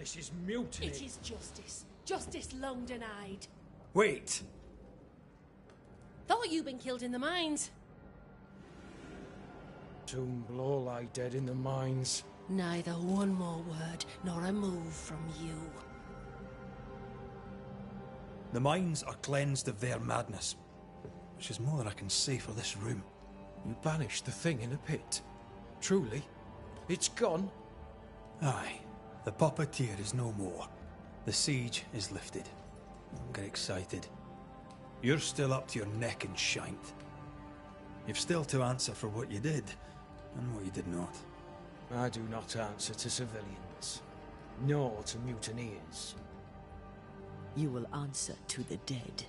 This is mutiny. It is justice. Justice long denied. Wait! Thought you'd been killed in the mines. Soon will all lie dead in the mines. Neither one more word nor a move from you. The mines are cleansed of their madness, which is more than I can say for this room. You banished the thing in a pit. Truly? It's gone? Aye. The puppeteer is no more. The siege is lifted. Don't get excited. You're still up to your neck in shite. You've still to answer for what you did, and what you did not. I do not answer to civilians, nor to mutineers. You will answer to the dead.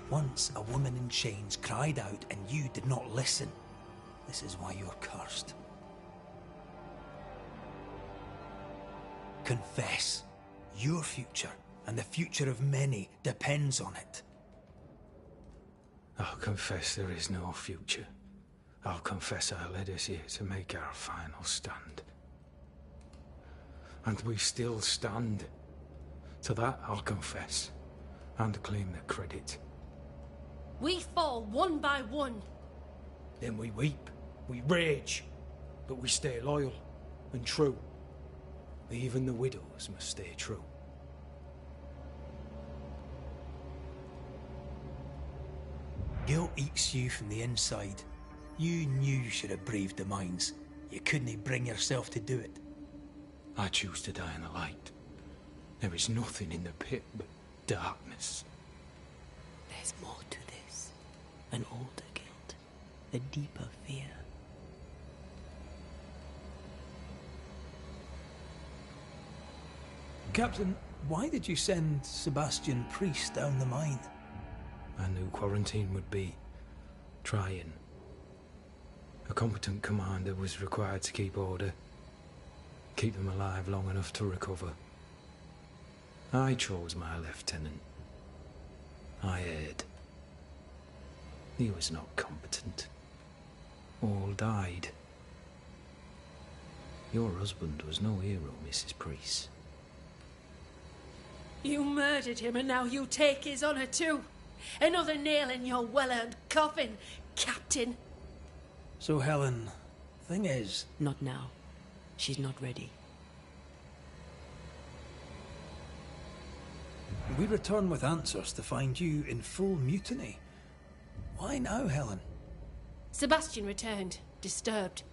Once a woman in chains cried out and you did not listen. This is why you're cursed. Confess. Your future, and the future of many, depends on it. I'll confess there is no future. I'll confess I led us here to make our final stand. And we still stand. To that I'll confess, and claim the credit. We fall one by one. Then we weep, we rage, but we stay loyal and true. Even the widows must stay true. Guilt eats you from the inside. You knew you should have braved the mines. You couldn't bring yourself to do it. I choose to die in the light. There is nothing in the pit but darkness. There's more to this. An older guilt. A deeper fear. Captain, why did you send Sebastian Priest down the mine? I knew quarantine would be trying. A competent commander was required to keep order, keep them alive long enough to recover. I chose my lieutenant. I erred. He was not competent. All died. Your husband was no hero, Mrs. Priest. You murdered him and now you take his honor too. Another nail in your well-earned coffin, Captain. So, Helen, thing is... Not now. She's not ready. We return with answers to find you in full mutiny. Why now, Helen? Sebastian returned, disturbed.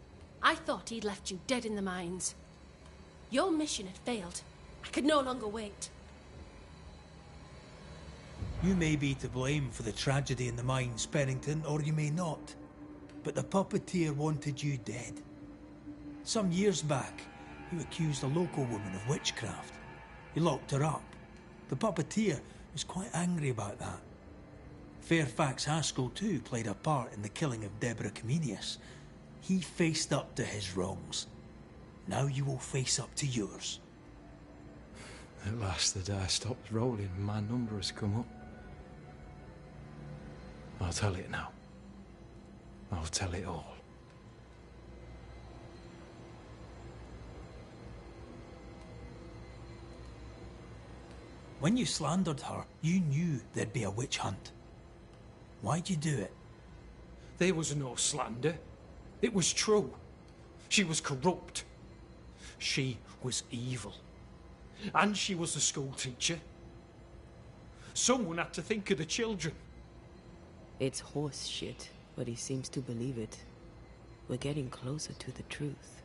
I thought he'd left you dead in the mines. Your mission had failed. I could no longer wait. You may be to blame for the tragedy in the mines, Pennington, or you may not. But the puppeteer wanted you dead. Some years back, you accused a local woman of witchcraft. You locked her up. The puppeteer was quite angry about that. Fairfax Haskell too played a part in the killing of Deborah Comenius. He faced up to his wrongs. Now you will face up to yours. At last the die stopped rolling and my number has come up. I'll tell it now. I'll tell it all. When you slandered her, you knew there'd be a witch hunt. Why'd you do it? There was no slander. It was true. She was corrupt. She was evil. And she was a school teacher. Someone had to think of the children. It's horse shit, but he seems to believe it. We're getting closer to the truth.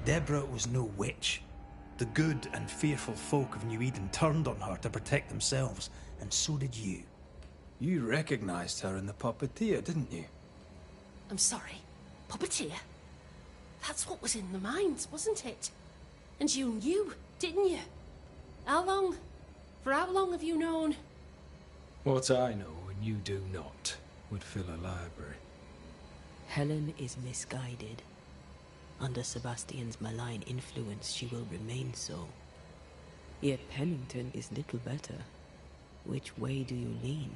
Deborah was no witch. The good and fearful folk of New Eden turned on her to protect themselves, and so did you. You recognized her in the puppeteer, didn't you? I'm sorry. Puppeteer? That's what was in the mines, wasn't it? And you knew, didn't you? How long? For how long have you known? What I know and you do not would fill a library. Helen is misguided. Under Sebastian's malign influence, she will remain so. Yet Pennington is little better. Which way do you lean?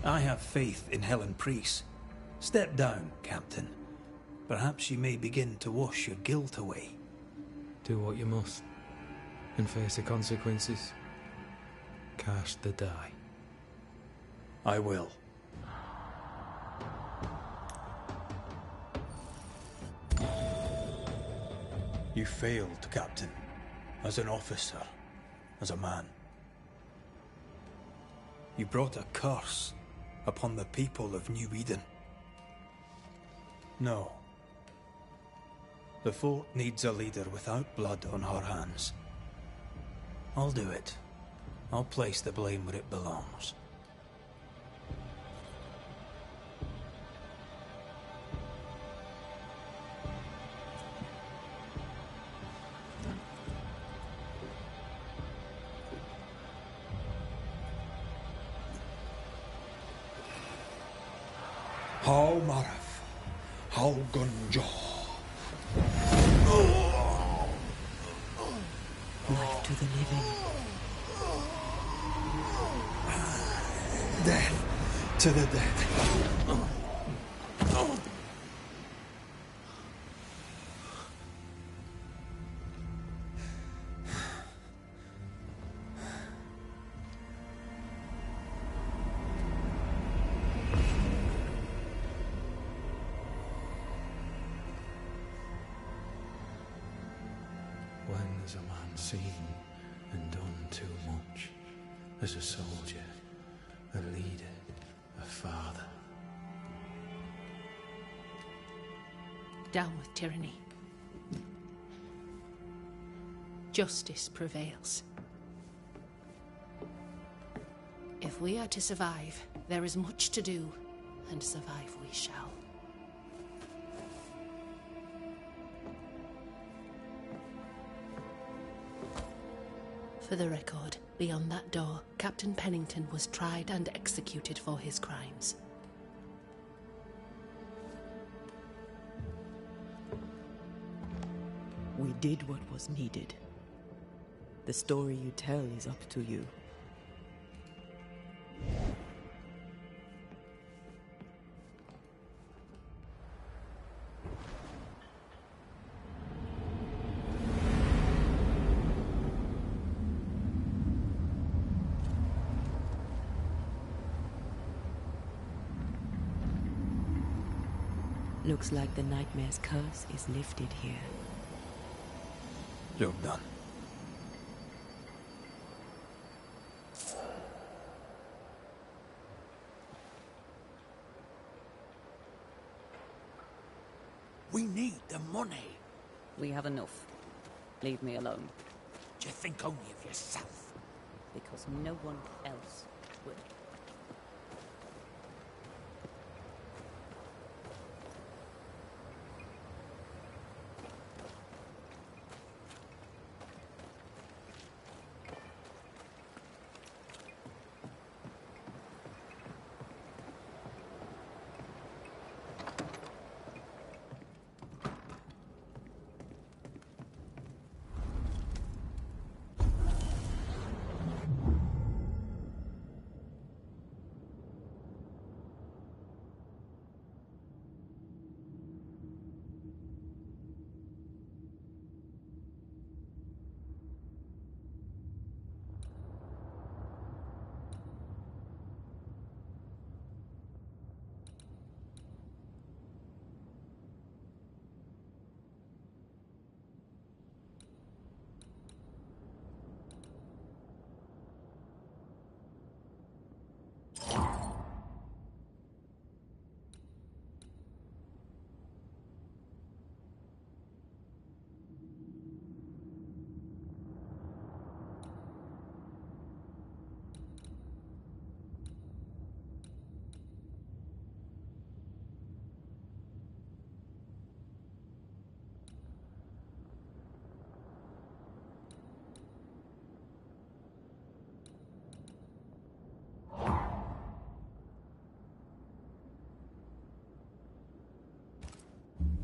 I have faith in Helen Priest. Step down, Captain. Perhaps you may begin to wash your guilt away. Do what you must, and face the consequences. Cast the die. I will. You failed, Captain. As an officer, as a man. You brought a curse upon the people of New Eden. No. The fort needs a leader without blood on her hands. I'll do it. I'll place the blame where it belongs. How Maraf, how Gunjo. Life to the living. Death to the dead. When has a man seen and done too much? As a soldier, a leader, a father. Down with tyranny. Justice prevails. If we are to survive, there is much to do, and survive we shall. For the record, beyond that door, Captain Pennington was tried and executed for his crimes. We did what was needed. The story you tell is up to you. Looks like the nightmare's curse is lifted here. Job done. We need the money. We have enough. Leave me alone. Do you think only of yourself? Because no one else will.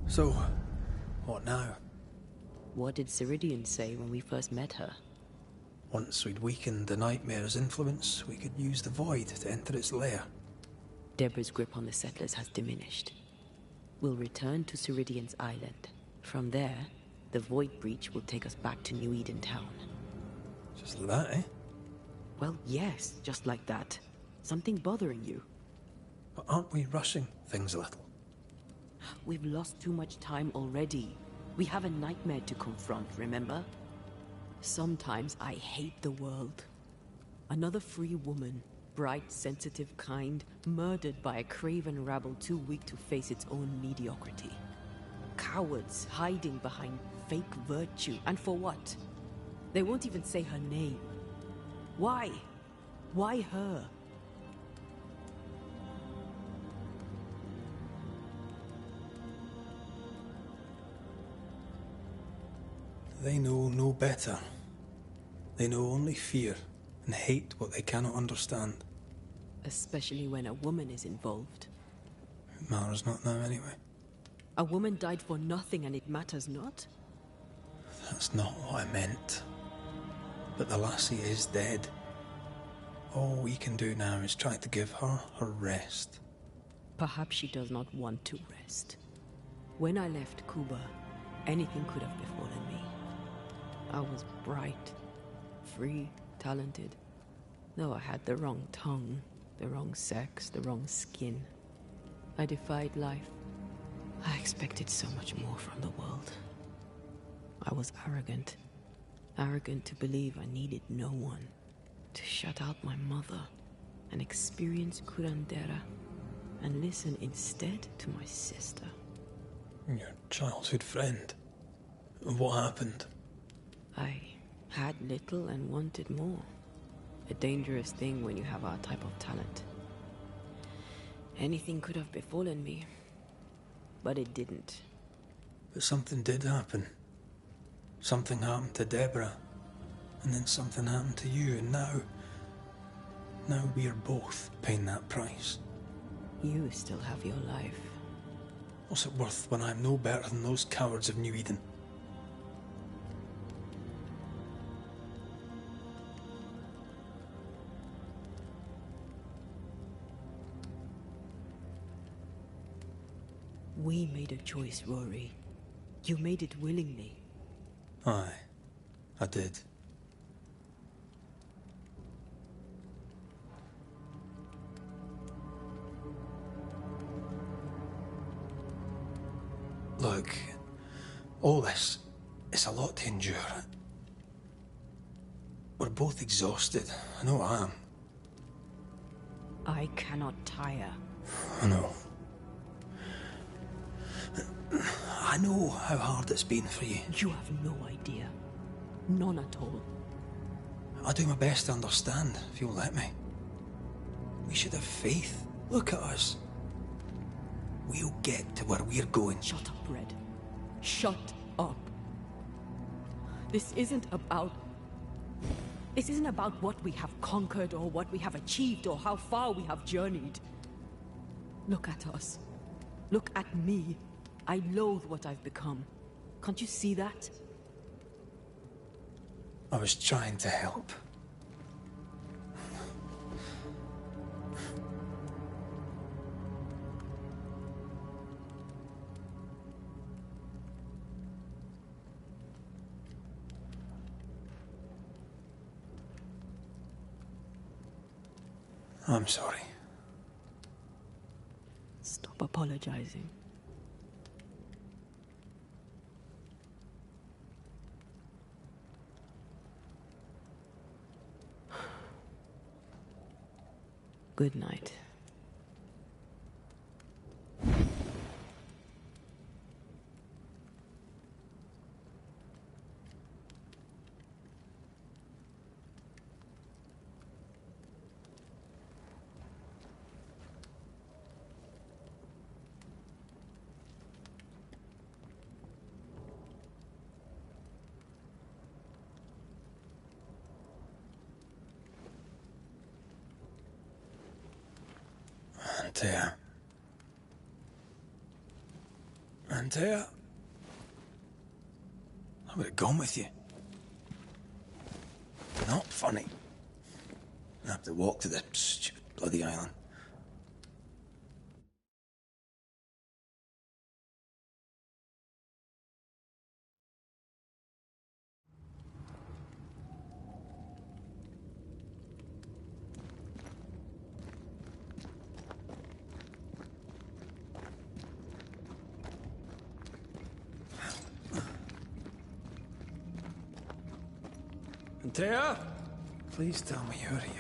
So, what now? What did Ceridian say when we first met her? Once we'd weakened the Nightmare's influence, we could use the Void to enter its lair. Deborah's grip on the settlers has diminished. We'll return to Ceridian's island. From there, the Void Breach will take us back to New Eden Town. Just like that, eh? Well, yes, just like that. Something bothering you? But aren't we rushing things a little? We've lost too much time already. We have a nightmare to confront, remember? Sometimes I hate the world. Another free woman, bright, sensitive, kind, murdered by a craven rabble too weak to face its own mediocrity. Cowards hiding behind fake virtue. And for what? They won't even say her name. Why? Why her? They know no better. They know only fear and hate what they cannot understand. Especially when a woman is involved. It matters not now anyway. A woman died for nothing and it matters not? That's not what I meant. But the lassie is dead. All we can do now is try to give her her rest. Perhaps she does not want to rest. When I left Cuba, anything could have befallen me. I was bright, free, talented. Though I had the wrong tongue, the wrong sex, the wrong skin. I defied life. I expected so much more from the world. I was arrogant. Arrogant to believe I needed no one. To shut out my mother and experience curandera. And listen instead to my sister. Your childhood friend. What happened? I had little and wanted more. A dangerous thing when you have our type of talent. Anything could have befallen me, but it didn't. But something did happen. Something happened to Deborah, and then something happened to you, and now we're both paying that price. You still have your life. What's it worth when I'm no better than those cowards of New Eden? We made a choice, Rory. You made it willingly. Aye, I did. Look, all this, it's a lot to endure. We're both exhausted. I know I am. I cannot tire. I know. I know how hard it's been for you. You have no idea. None at all. I'll do my best to understand, if you'll let me. We should have faith. Look at us. We'll get to where we're going. Shut up, Red. Shut up. This isn't about what we have conquered or what we have achieved or how far we have journeyed. Look at us. Look at me. I loathe what I've become. Can't you see that? I was trying to help. I'm sorry. Stop apologizing. Good night. Antea. I would have gone with you. Not funny. I have to walk to the stupid bloody island. Tea? Please tell me you're here.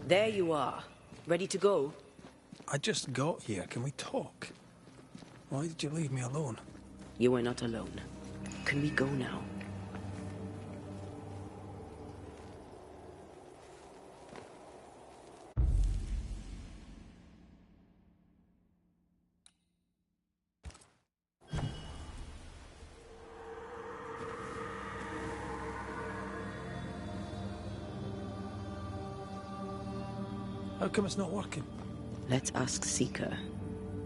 There you are. Ready to go? I just got here. Can we talk? Why did you leave me alone? You are not alone. Can we go now? How come it's not working? Let's ask Seeker.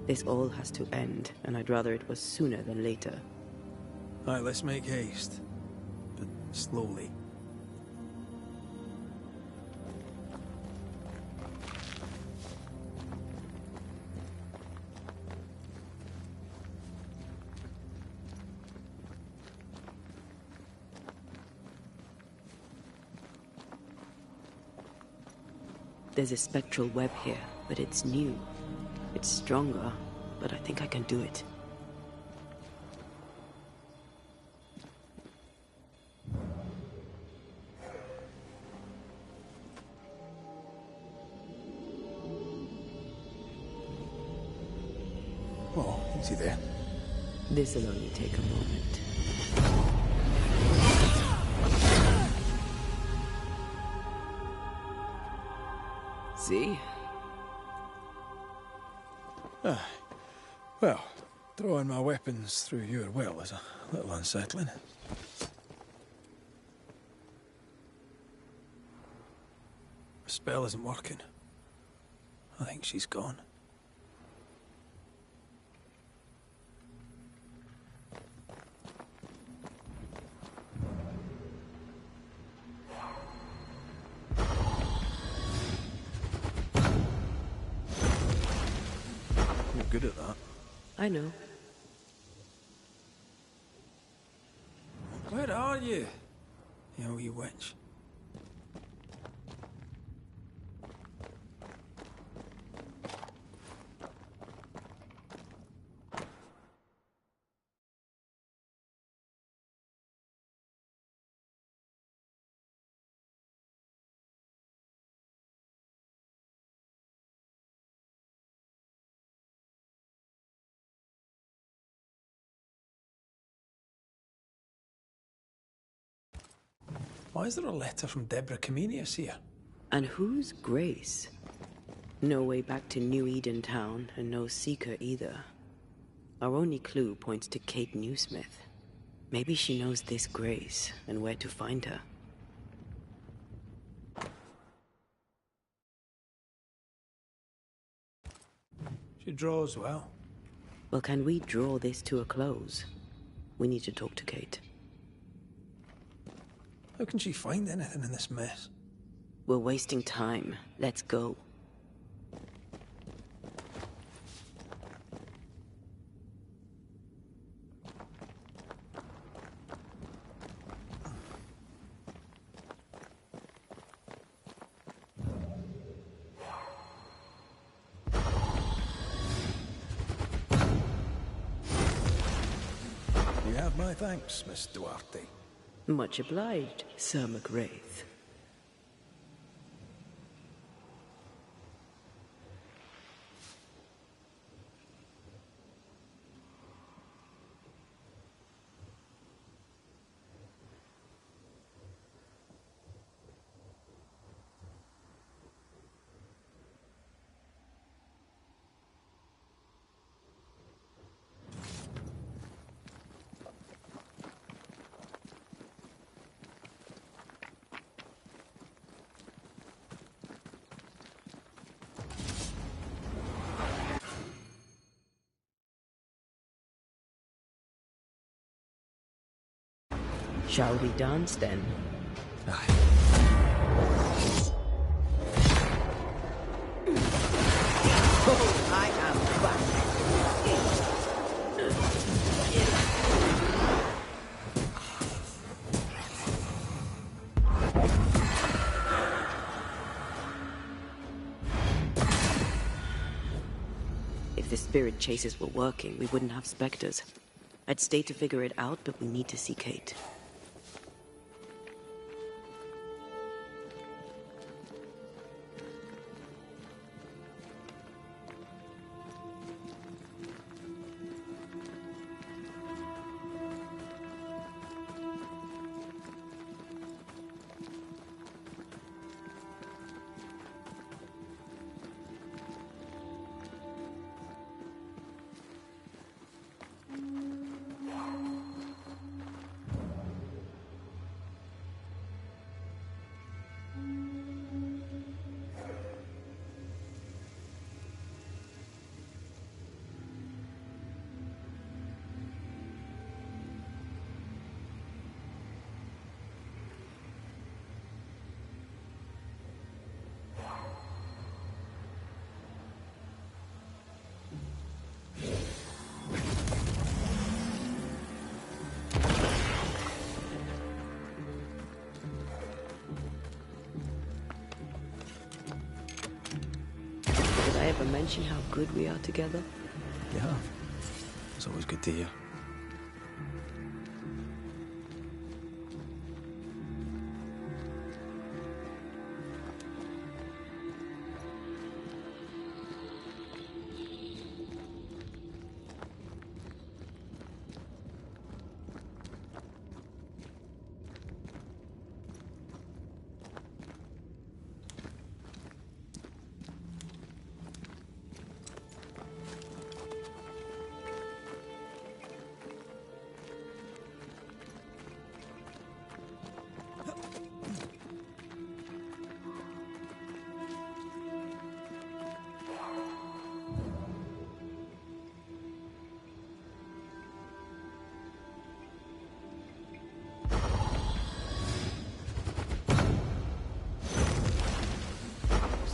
This all has to end, and I'd rather it was sooner than later. Alright, let's make haste. But slowly. There's a spectral web here, but it's new. It's stronger, but I think I can do it. Oh, easy there. This'll only take a moment. See? Well, throwing my weapons through your will is a little unsettling. The spell isn't working. I think she's gone. You're good at that. I know. Where are you? You wee witch. Why is there a letter from Deborah Comenius here? And who's Grace? No way back to New Eden Town, and no Seeker either. Our only clue points to Kate Newsmith. Maybe she knows this Grace, and where to find her. She draws well. Well, can we draw this to a close? We need to talk to Kate. How can she find anything in this mess? We're wasting time. Let's go. You have my thanks, Miss Duarte. Much obliged, Sir McWraith. Shall we dance then? Oh, I am back. the spirit chases were working, we wouldn't have specters. I'd stay to figure it out, but we need to see Kate. Did I ever mention how good we are together? You have. It's always good to hear.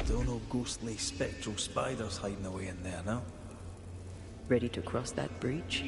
Still no ghostly, spectral spiders hiding away in there now. Ready to cross that breach?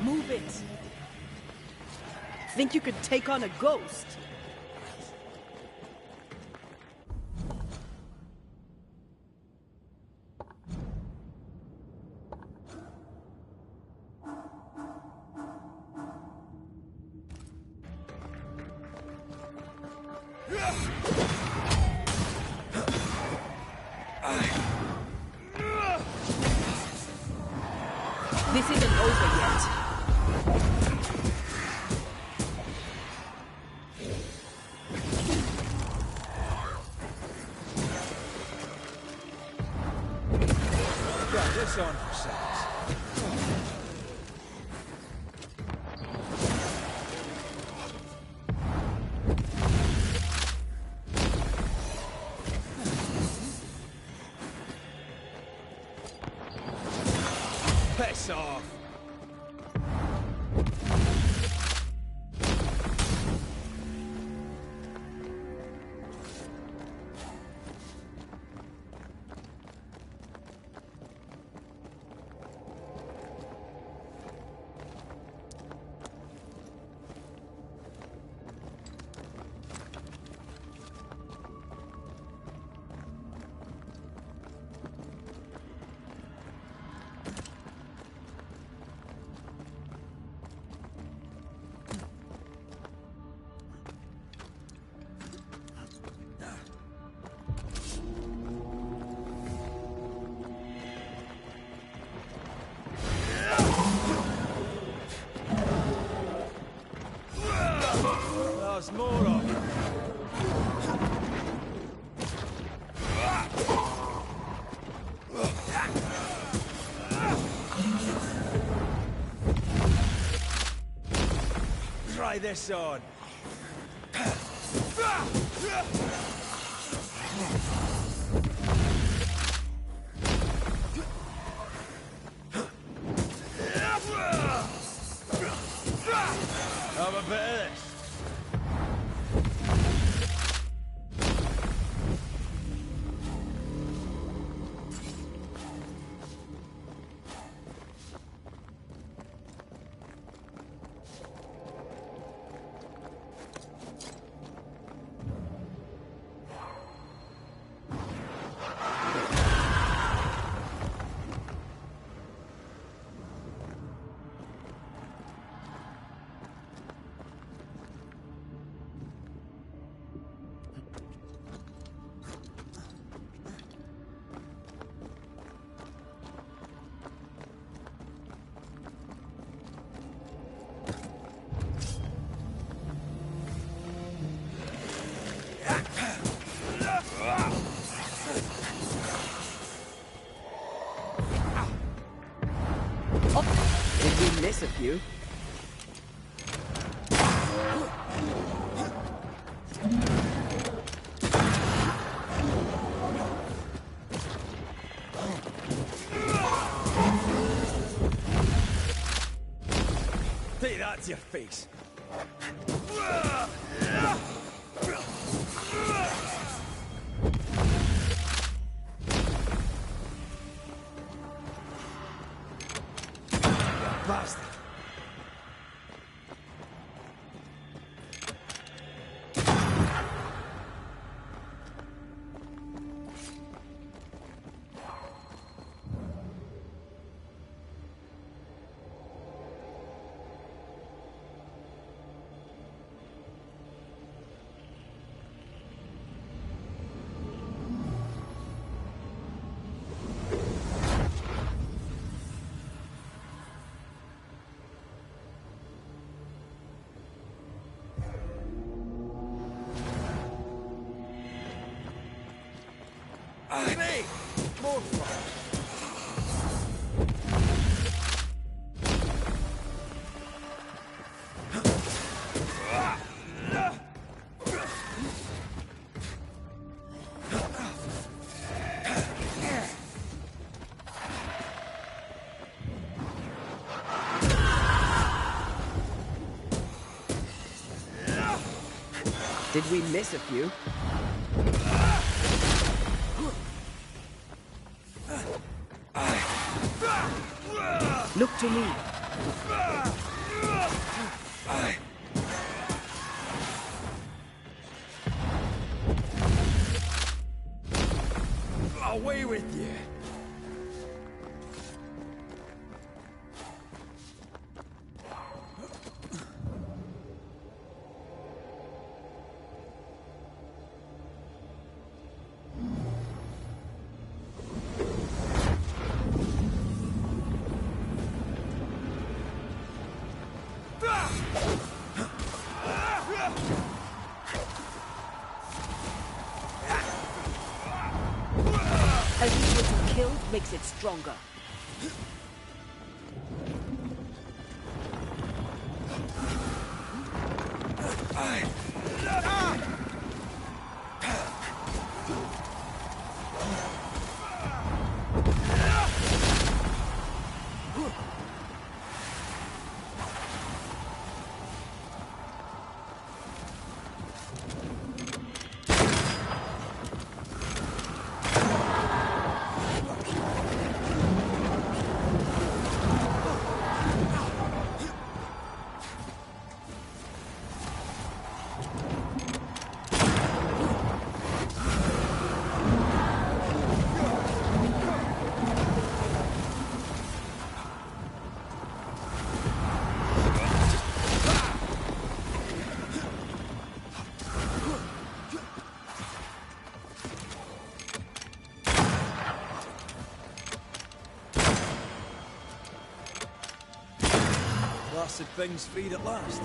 Move it! Think you could take on a ghost? This isn't over yet. Got this on for size. Piss off! There's more of it. Try this on. Have a bit of this. Did we miss a few? Take that to your face. Bastard. Hey! More fun. Did we miss a few? Look to me. Away with you. As equal to killed makes it stronger. Blasted thing's freed at last.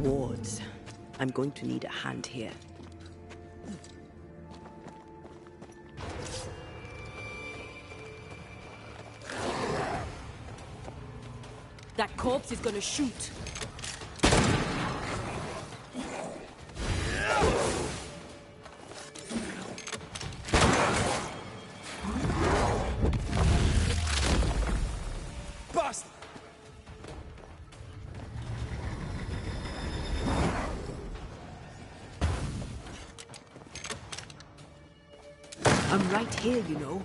Wards. I'm going to need a hand here. That corpse is gonna shoot. Bastard! I'm right here, you know.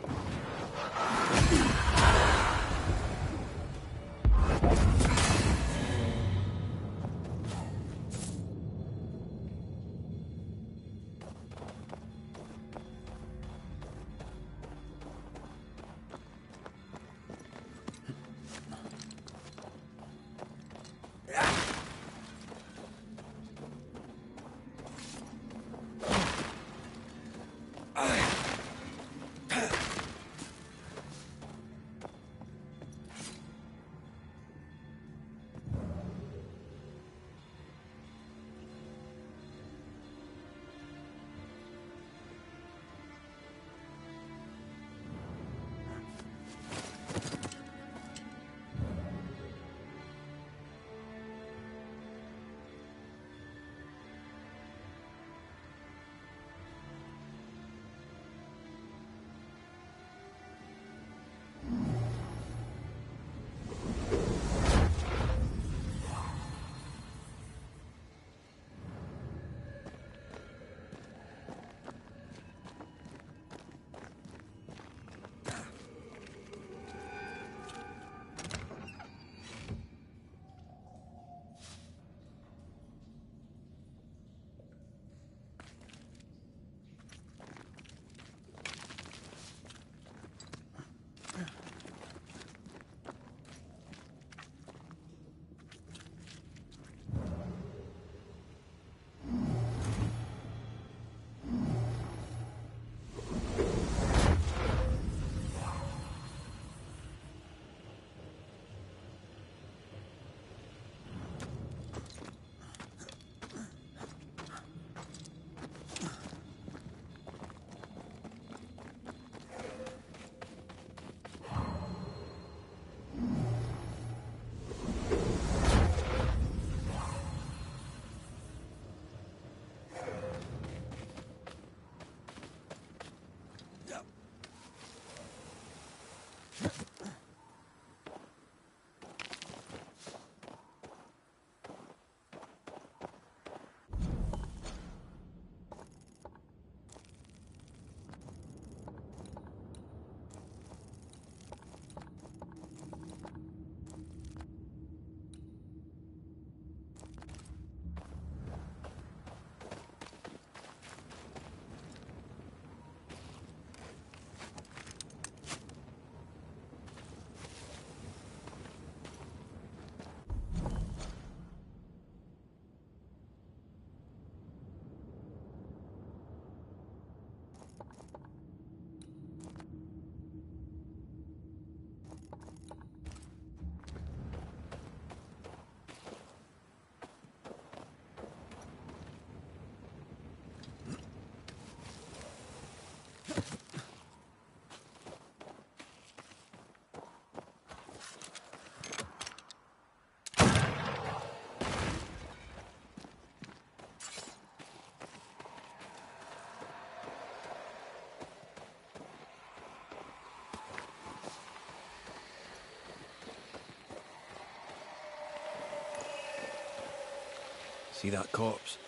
See that corpse?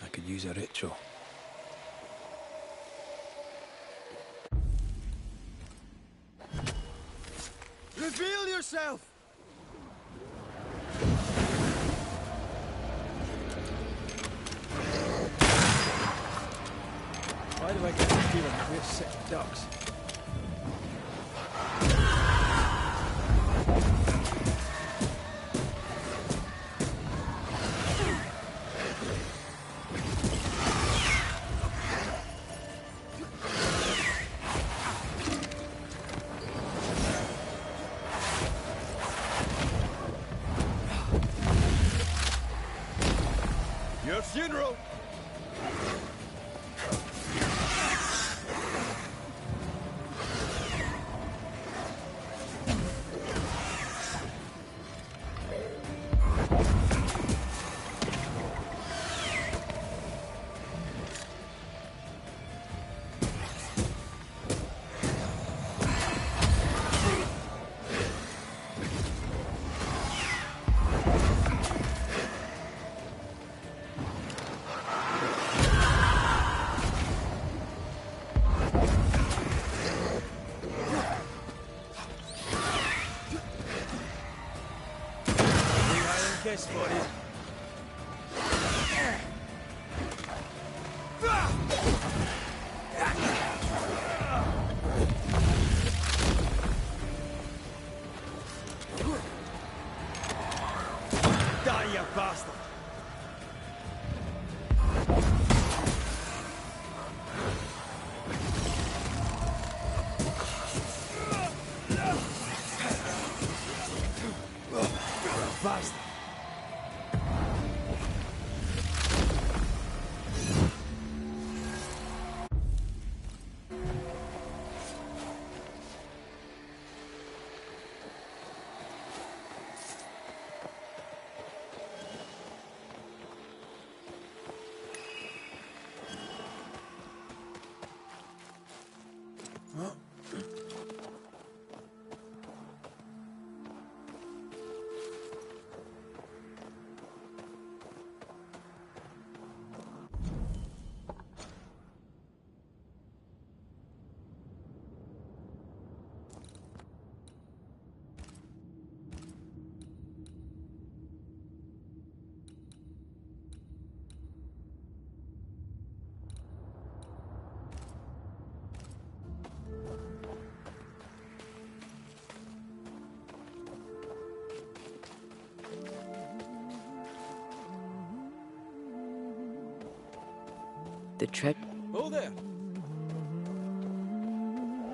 I could use a ritual. Reveal yourself! Why do I get the feeling that we're sick ducks? Your funeral! Get spotted. Die, you bastard! Bastard! The tread. Oh, there!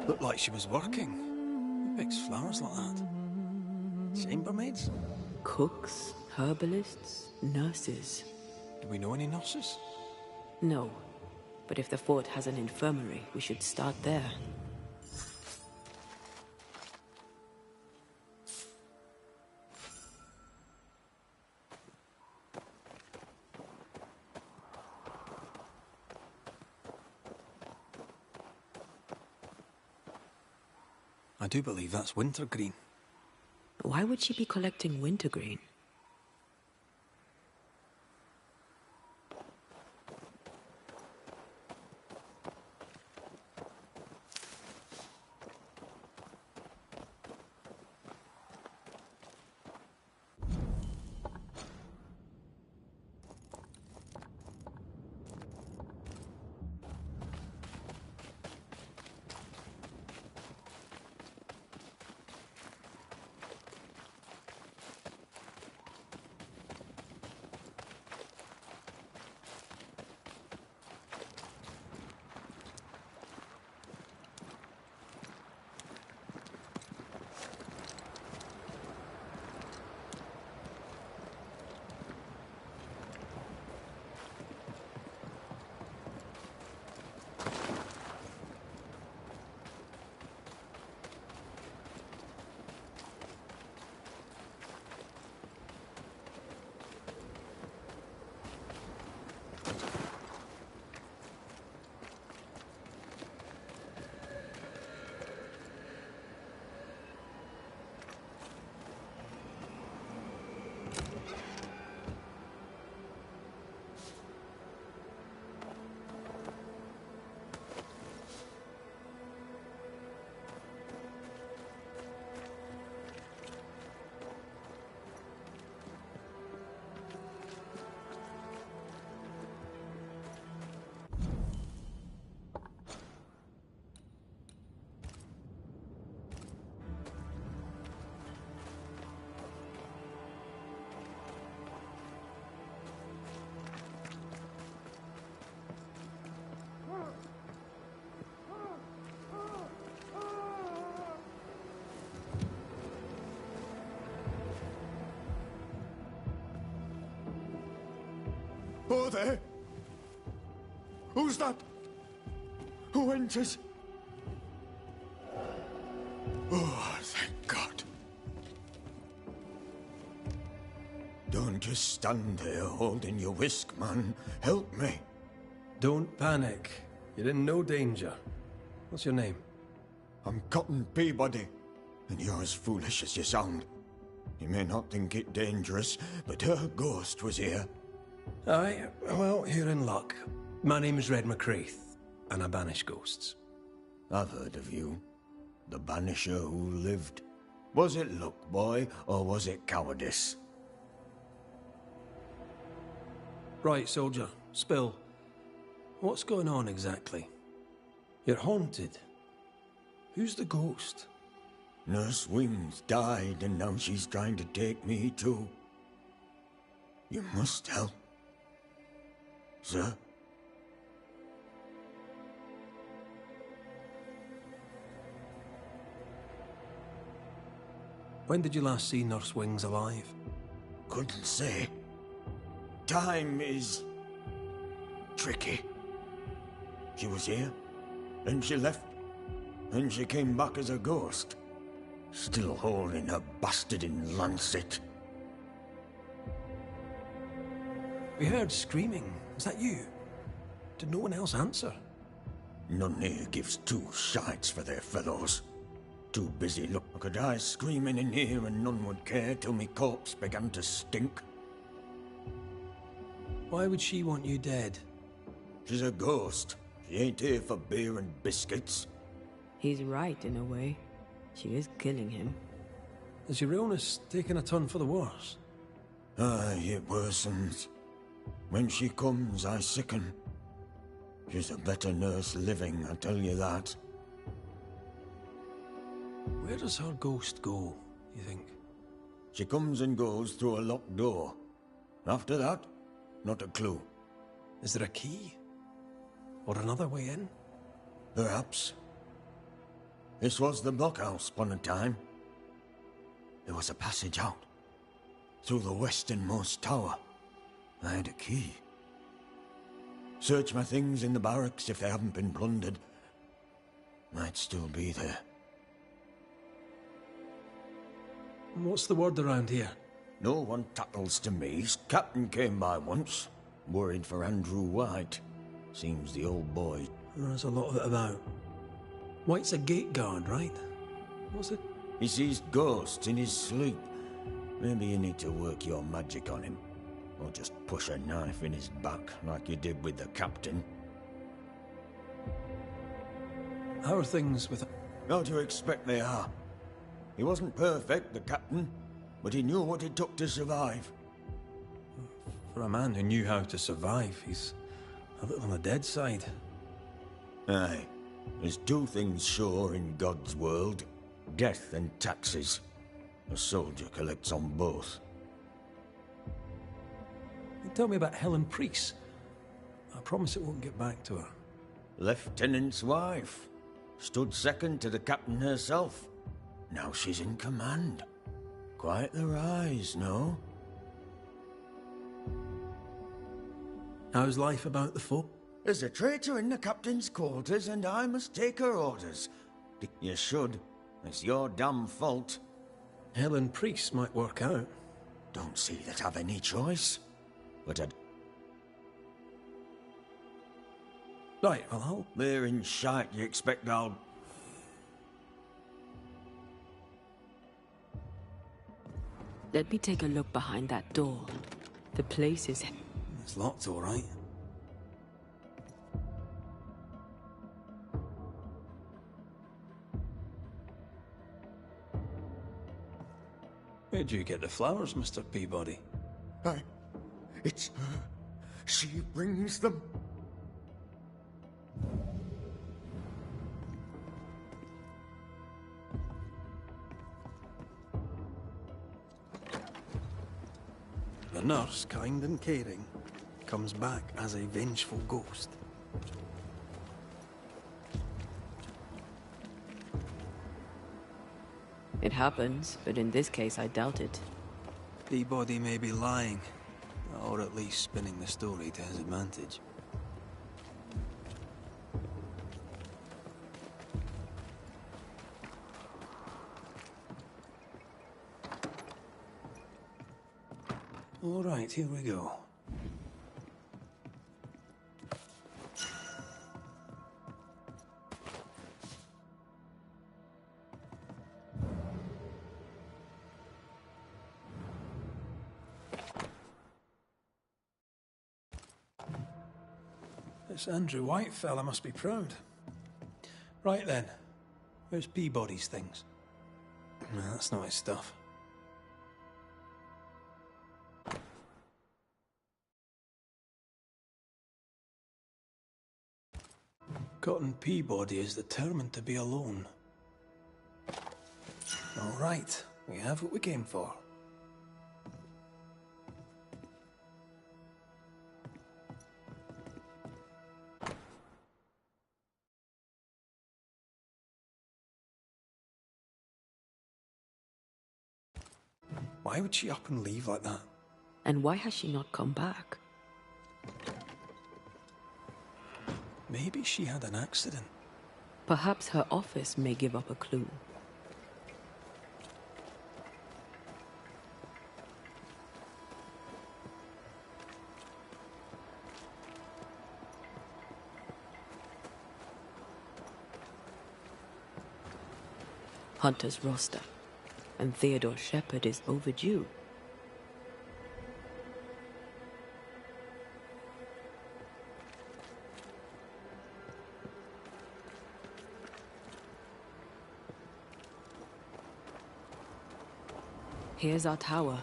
Looked like she was working. Who picks flowers like that? Chambermaids? Cooks, herbalists, nurses. Do we know any nurses? No. But if the fort has an infirmary, we should start there. I do believe that's wintergreen. Why would she be collecting wintergreen? Oh, there! Who's that? Who enters? Oh, thank God. Don't just stand there holding your whisk, man. Help me. Don't panic. You're in no danger. What's your name? I'm Cotton Peabody, and you're as foolish as you sound. You may not think it dangerous, but her ghost was here. Aye, well, you're in luck. My name's Red McCraith, and I banish ghosts. I've heard of you. The Banisher who lived. Was it luck, boy, or was it cowardice? Right, soldier. Spill. What's going on exactly? You're haunted. Who's the ghost? Nurse Wings died, and now she's trying to take me too. You must help. Sir? When did you last see Nurse Wings alive? Couldn't say. Time is tricky. She was here, then she left, then she came back as a ghost. Still holding her bastard in lancet. We heard screaming. Was that you? Did no one else answer? None here gives two shites for their fellows. Too busy look. I could die screaming in here and none would care till me corpse began to stink. Why would she want you dead? She's a ghost. She ain't here for beer and biscuits. He's right in a way. She is killing him. Has your illness taken a turn for the worse? Aye, it worsens. When she comes, I sicken. She's a better nurse living, I tell you that. Where does her ghost go, you think? She comes and goes through a locked door. After that, not a clue. Is there a key? Or another way in? Perhaps. This was the blockhouse upon a time. There was a passage out. Through the westernmost tower. I had a key. Search my things in the barracks if they haven't been plundered. Might still be there. What's the word around here? No one tattles to me. Captain came by once. Worried for Andrew White. Seems the old boy. There's a lot of it about. White's a gate guard, right? What's it? He sees ghosts in his sleep. Maybe you need to work your magic on him. Or just push a knife in his back like you did with the captain. How are things with... How do you expect they are? He wasn't perfect, the captain, but he knew what it took to survive. For a man who knew how to survive, he's a little on the dead side. Aye. There's two things sure in God's world. Death and taxes. A soldier collects on both. Tell me about Helen Priest. I promise it won't get back to her. Lieutenant's wife. Stood second to the captain herself. Now she's in command. Quite the rise, no? How's life about the foot? There's a traitor in the captain's quarters and I must take her orders. You should. It's your damn fault. Helen Priest might work out. Don't see that I've any choice. But I'd... Right, well, I'll... They're in shite, you expect I'll... Let me take a look behind that door. The place is... It's locked, all right. Where'd you get the flowers, Mr. Peabody? It's her. She brings them. The nurse, kind and caring, comes back as a vengeful ghost. It happens, but in this case I doubt it. Peabody may be lying, Or at least spinning the story to his advantage. All right, here we go. This Andrew White fella must be proud. Right then, where's Peabody's things? No, that's not his stuff. Cotton Peabody is determined to be alone. All right, we have what we came for. Why would she up and leave like that? And why has she not come back? Maybe she had an accident. Perhaps her office may give up a clue. Hunter's roster. And Theodore Shepard is overdue. Here's our tower.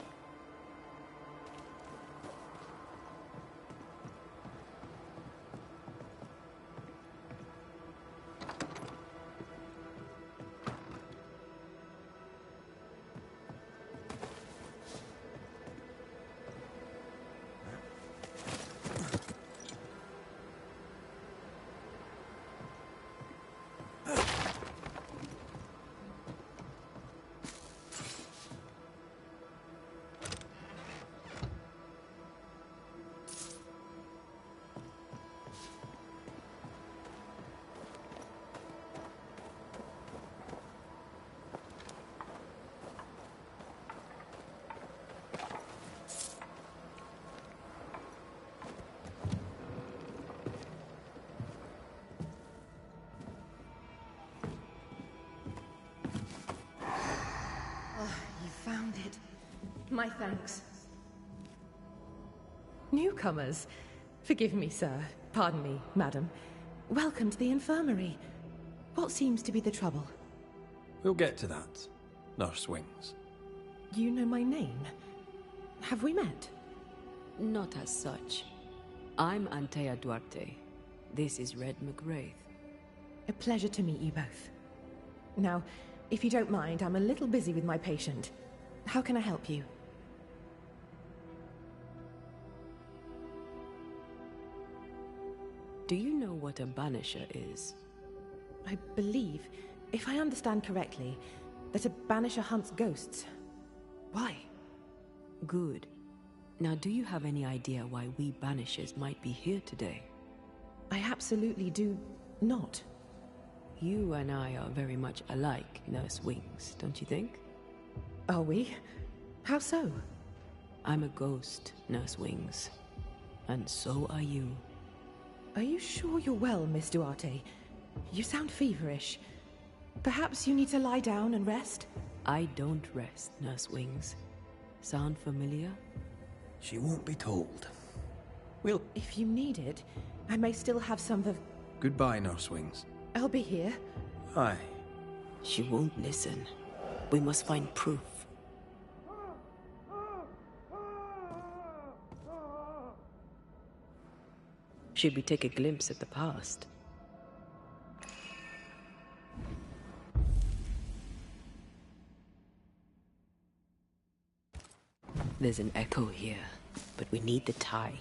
Found it. My thanks. Newcomers. Forgive me, sir. Pardon me, madam. Welcome to the infirmary. What seems to be the trouble? We'll get to that, Nurse Wings. You know my name? Have we met? Not as such. I'm Antea Duarte. This is Red McGrath. A pleasure to meet you both. Now, if you don't mind, I'm a little busy with my patient. How can I help you? Do you know what a banisher is? I believe, if I understand correctly, that a banisher hunts ghosts. Why? Good. Now, do you have any idea why we banishers might be here today? I absolutely do not. You and I are very much alike, Nurse Wings, don't you think? Are we? How so? I'm a ghost, Nurse Wings. And so are you. Are you sure you're well, Miss Duarte? You sound feverish. Perhaps you need to lie down and rest? I don't rest, Nurse Wings. Sound familiar? She won't be told. If you need it, I may still have some of... Goodbye, Nurse Wings. I'll be here. Aye. She won't listen. We must find proof. Should we take a glimpse at the past? There's an echo here, but we need the tie.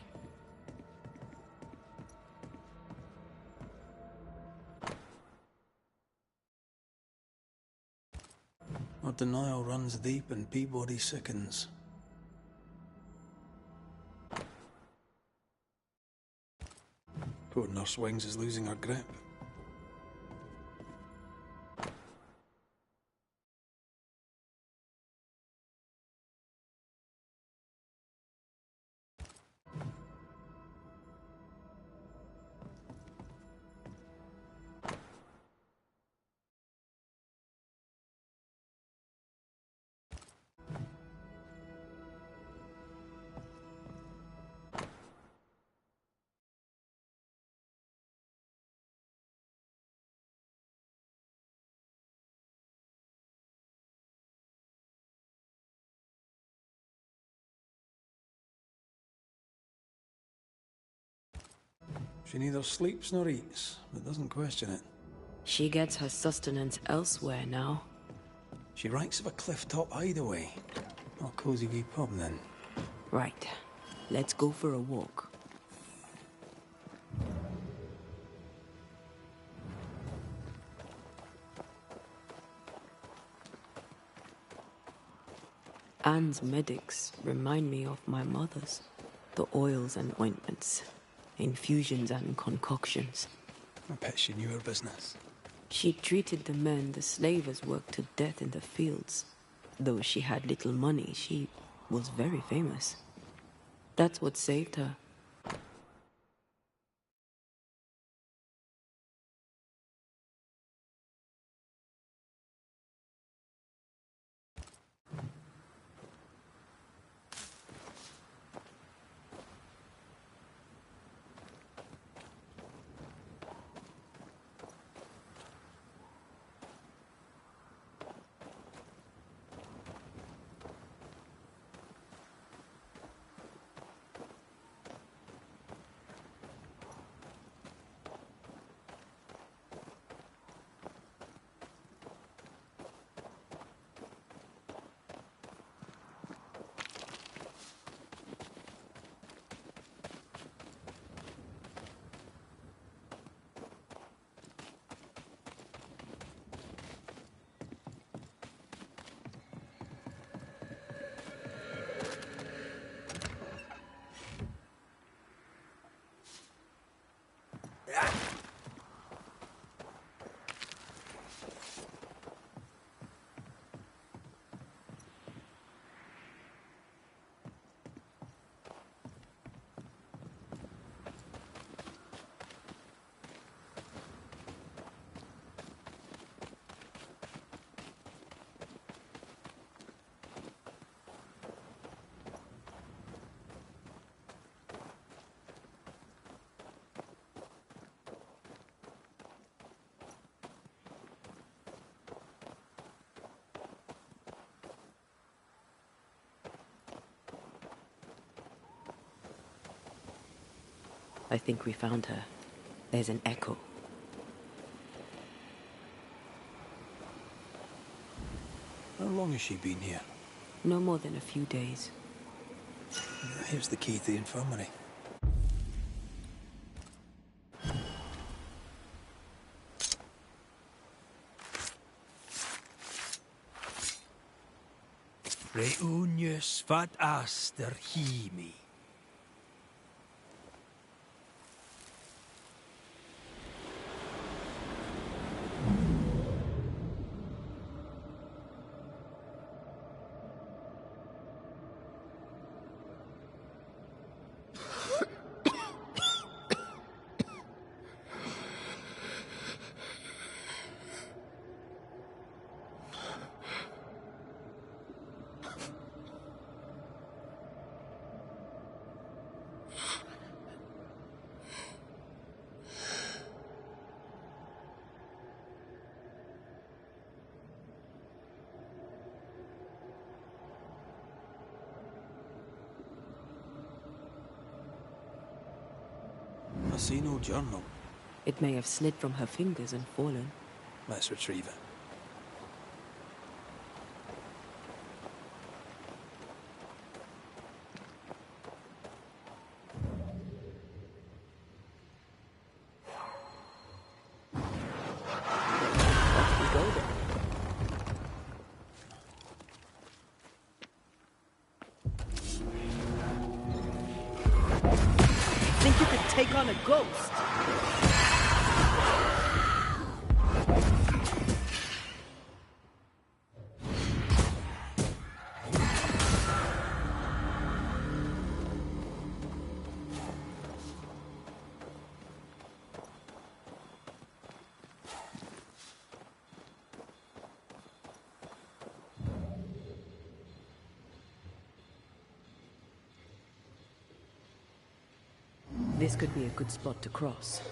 Our denial runs deep and Peabody sickens. Poor Nurse Wings is losing her grip. She neither sleeps nor eats, but doesn't question it. She gets her sustenance elsewhere now. She writes of a cliff-top hideaway. A cozy wee pub, then. Right. Let's go for a walk. Anne's medics remind me of my mother's. The oils and ointments, infusions and concoctions. I bet she knew her business. She treated the men the slavers worked to death in the fields. Though she had little money, she was very famous. That's what saved her. I think we found her. There's an echo. How long has she been here? No more than a few days. Here's the key to the infirmary. Reunius vat aster himi. I see no journal. It may have slid from her fingers and fallen. Let's retrieve it. Off we go then. Think you could take on a ghost? This could be a good spot to cross.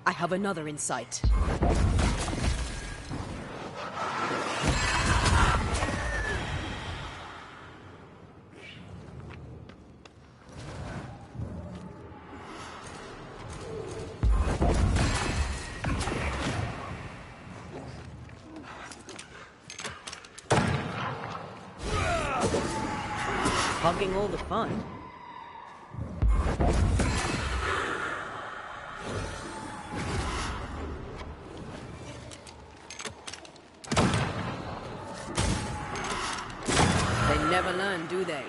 I have another in sight. Hugging all the fun. Never learn, do they?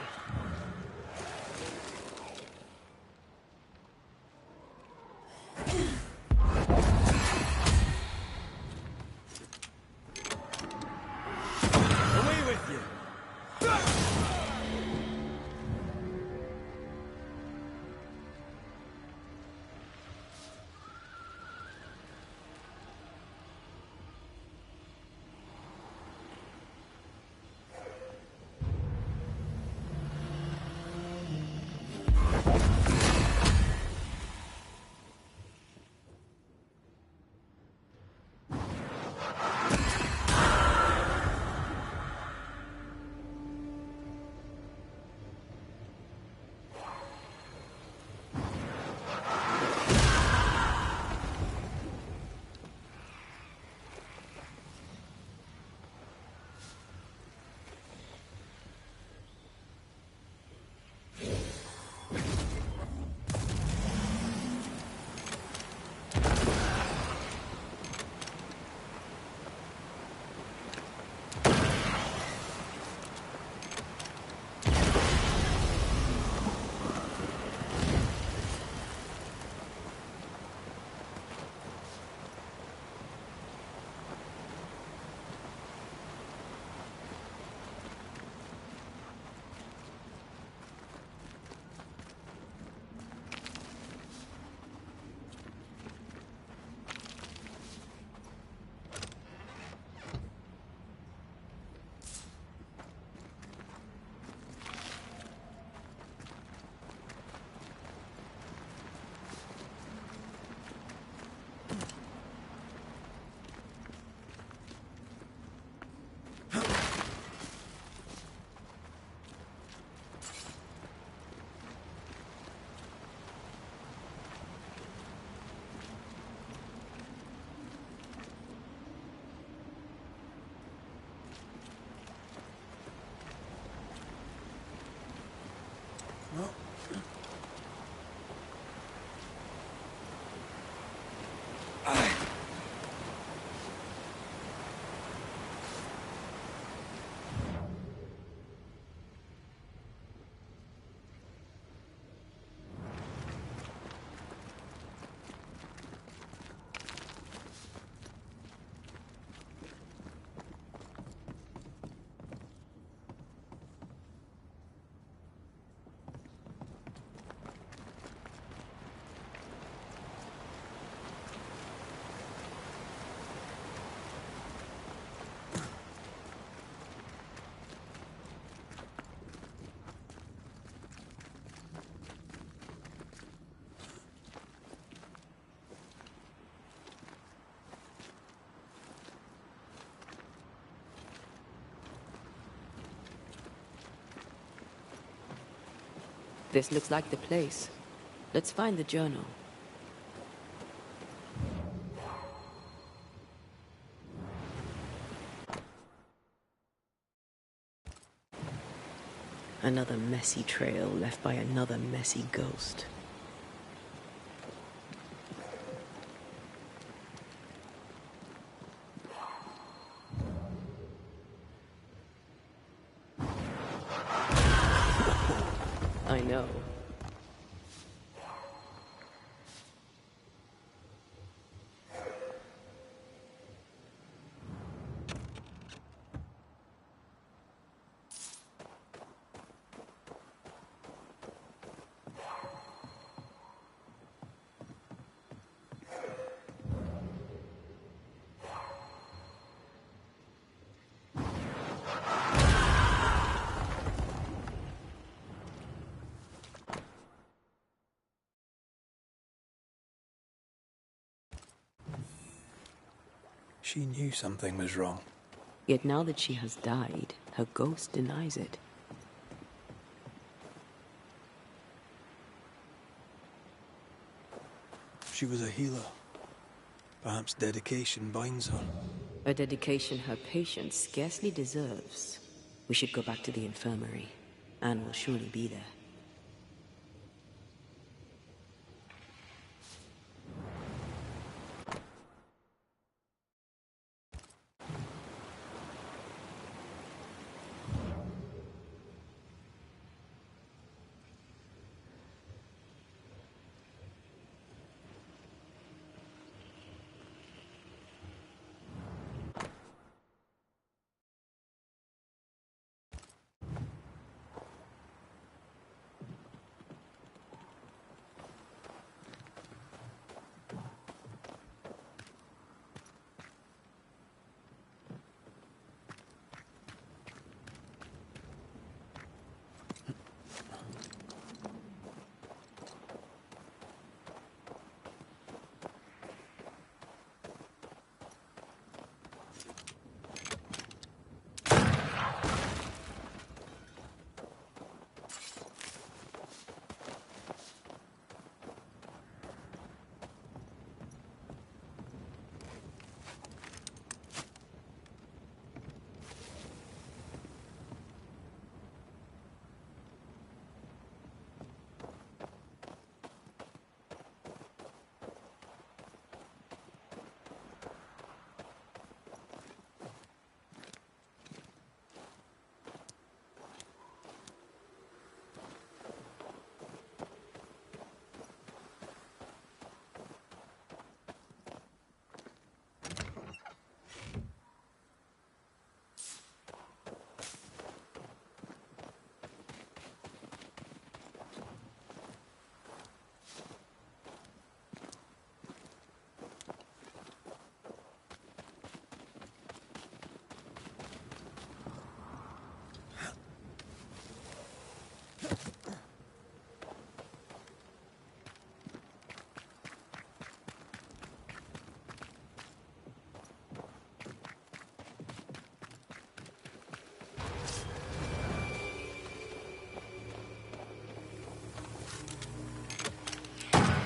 Away with you! This looks like the place. Let's find the journal. Another messy trail left by another messy ghost. I know. She knew something was wrong. Yet now that she has died, her ghost denies it. She was a healer. Perhaps dedication binds her. A dedication her patient scarcely deserves. We should go back to the infirmary. Anne will surely be there.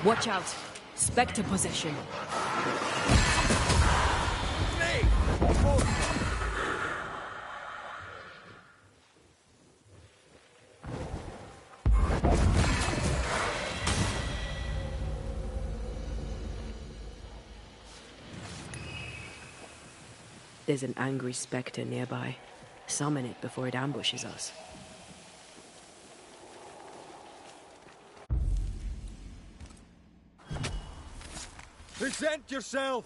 Watch out! Spectre possession. There's an angry spectre nearby. Summon it before it ambushes us. Present yourself!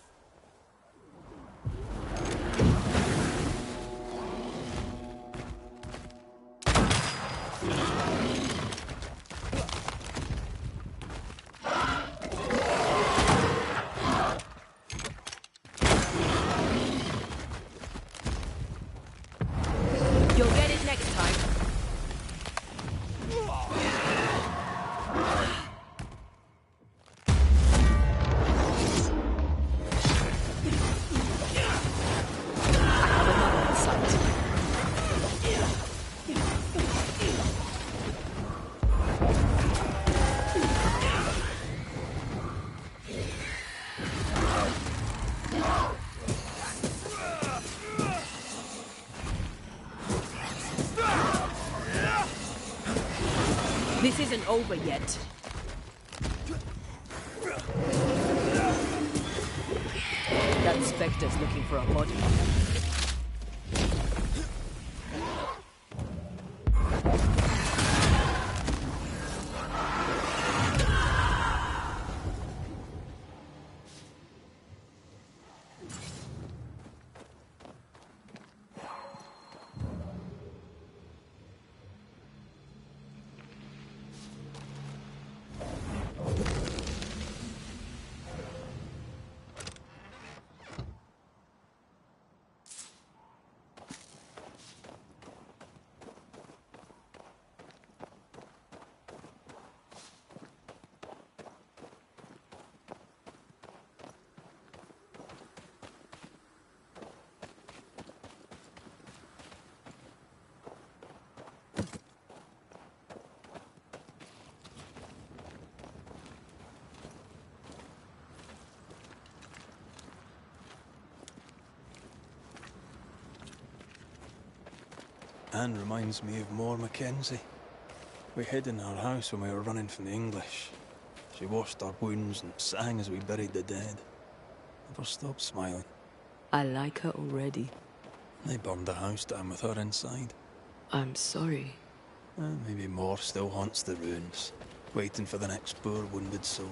You'll get it next time. This isn't over yet. That Spectre's looking for a body. Anne reminds me of More Mackenzie. We hid in her house when we were running from the English. She washed our wounds and sang as we buried the dead. Never stopped smiling. I like her already. They burned the house down with her inside. I'm sorry. Maybe More still haunts the ruins, waiting for the next poor wounded soul.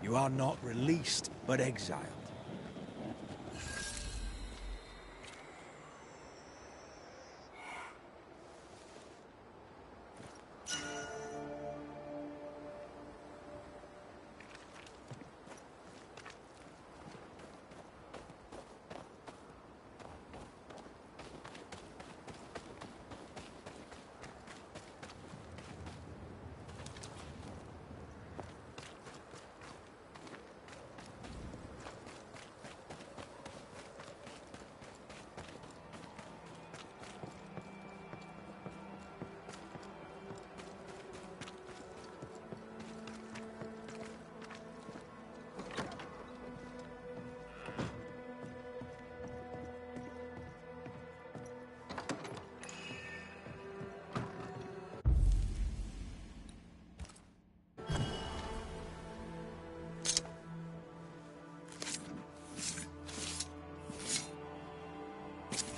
You are not released, but exiled.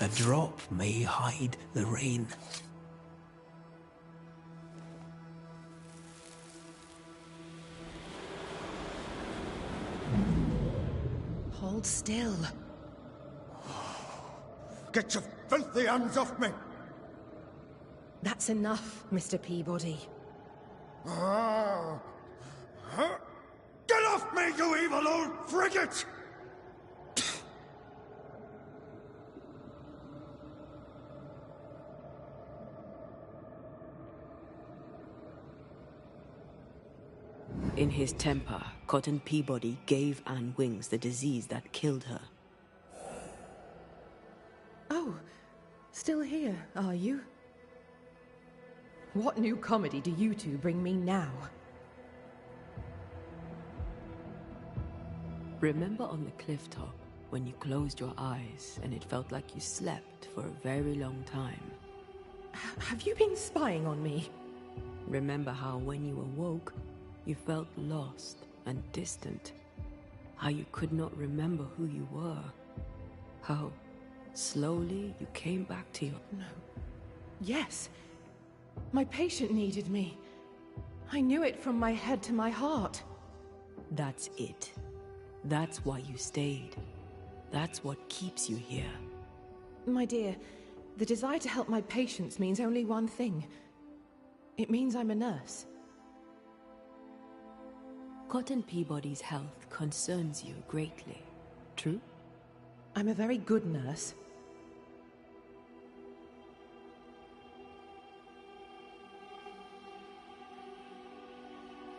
A drop may hide the rain. Hold still. Get your filthy hands off me! That's enough, Mr. Peabody. Get off me, you evil old frigate! In his temper, Cotton Peabody gave Anne Wings the disease that killed her. Oh, still here, are you? What new comedy do you two bring me now? Remember on the cliff top when you closed your eyes and it felt like you slept for a very long time? Have you been spying on me? Remember how when you awoke, you felt lost and distant? How you could not remember who you were? How slowly you came back to your... No. Yes. My patient needed me. I knew it from my head to my heart. That's it. That's why you stayed. That's what keeps you here. My dear, the desire to help my patients means only one thing. It means I'm a nurse. Cotton Peabody's health concerns you greatly, true? I'm a very good nurse.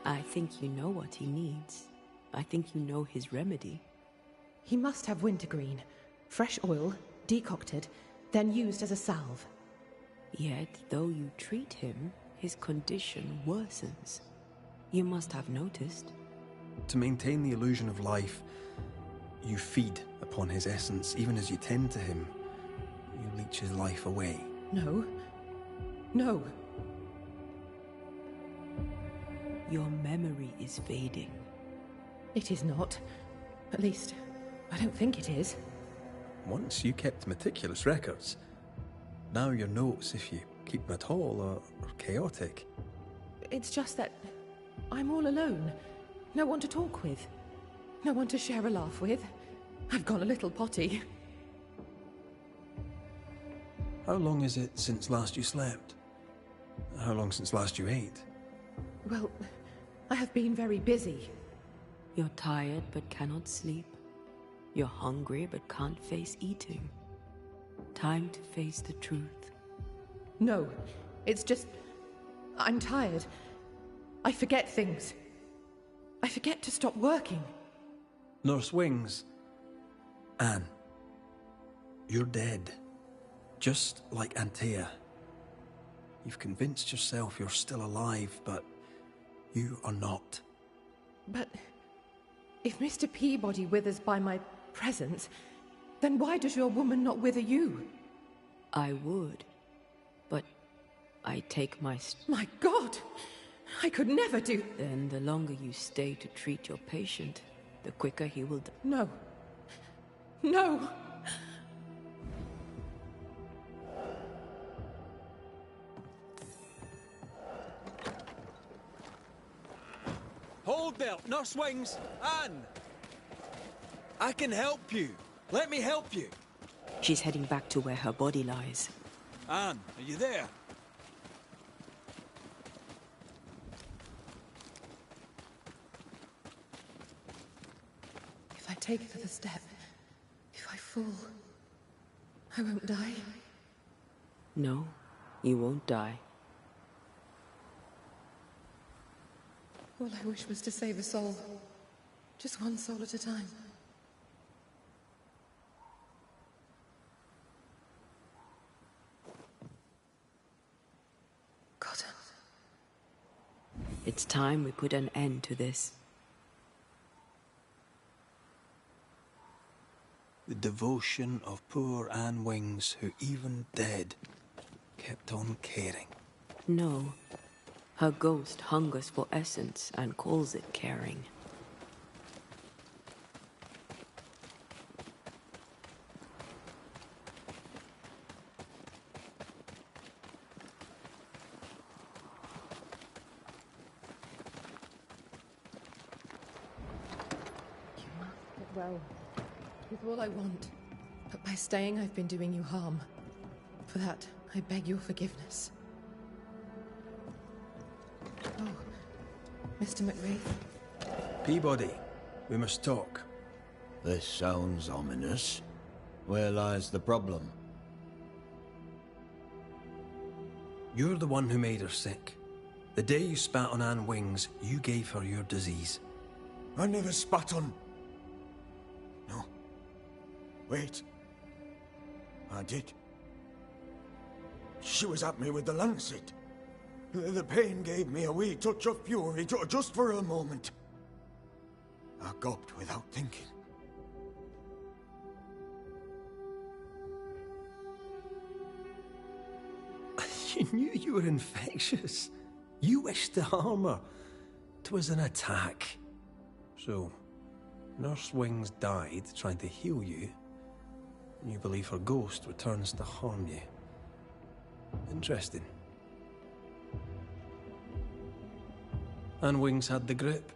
I think you know what he needs. I think you know his remedy. He must have wintergreen. Fresh oil, decocted, then used as a salve. Yet, though you treat him, his condition worsens. You must have noticed. To maintain the illusion of life, you feed upon his essence. Even as you tend to him, you leech his life away. No. No. Your memory is fading. It is not. At least, I don't think it is. Once you kept meticulous records. Now your notes, if you keep them at all, are chaotic. It's just that I'm all alone. No one to talk with. No one to share a laugh with. I've gone a little potty. How long is it since last you slept? How long since last you ate? Well, I have been very busy. You're tired but cannot sleep. You're hungry but can't face eating. Time to face the truth. No, it's just... I'm tired. I forget things. I forget to stop working. Nurse Wings. Anne. You're dead. Just like Antea. You've convinced yourself you're still alive, but you are not. But if Mr. Peabody withers by my presence, then why does your woman not wither you? I would, but I take my... My God! I could never do... Then the longer you stay to treat your patient, the quicker he will... No. No! Hold there, Nurse Wings! Anne! I can help you. Let me help you. She's heading back to where her body lies. Anne, are you there? If I take another step, if I fall, I won't die. No, you won't die. All I wish was to save a soul. Just one soul at a time. Cotton. It's time we put an end to this. The devotion of poor Anne Wings, who even dead, kept on caring. No. Her ghost hungers for essence and calls it caring. You must get well. It's all I want. But by staying, I've been doing you harm. For that, I beg your forgiveness. Oh, Mr. McWraith. Peabody, we must talk. This sounds ominous. Where lies the problem? You're the one who made her sick. The day you spat on Anne Wings, you gave her your disease. I never spat on... No. Wait. I did. She was at me with the lancet. The pain gave me a wee touch of fury, just for a moment. I gulped without thinking. You knew you were infectious. You wished to harm her. 'Twas an attack. So, Nurse Wings died trying to heal you, and you believe her ghost returns to harm you. Interesting. And Wings had the grip.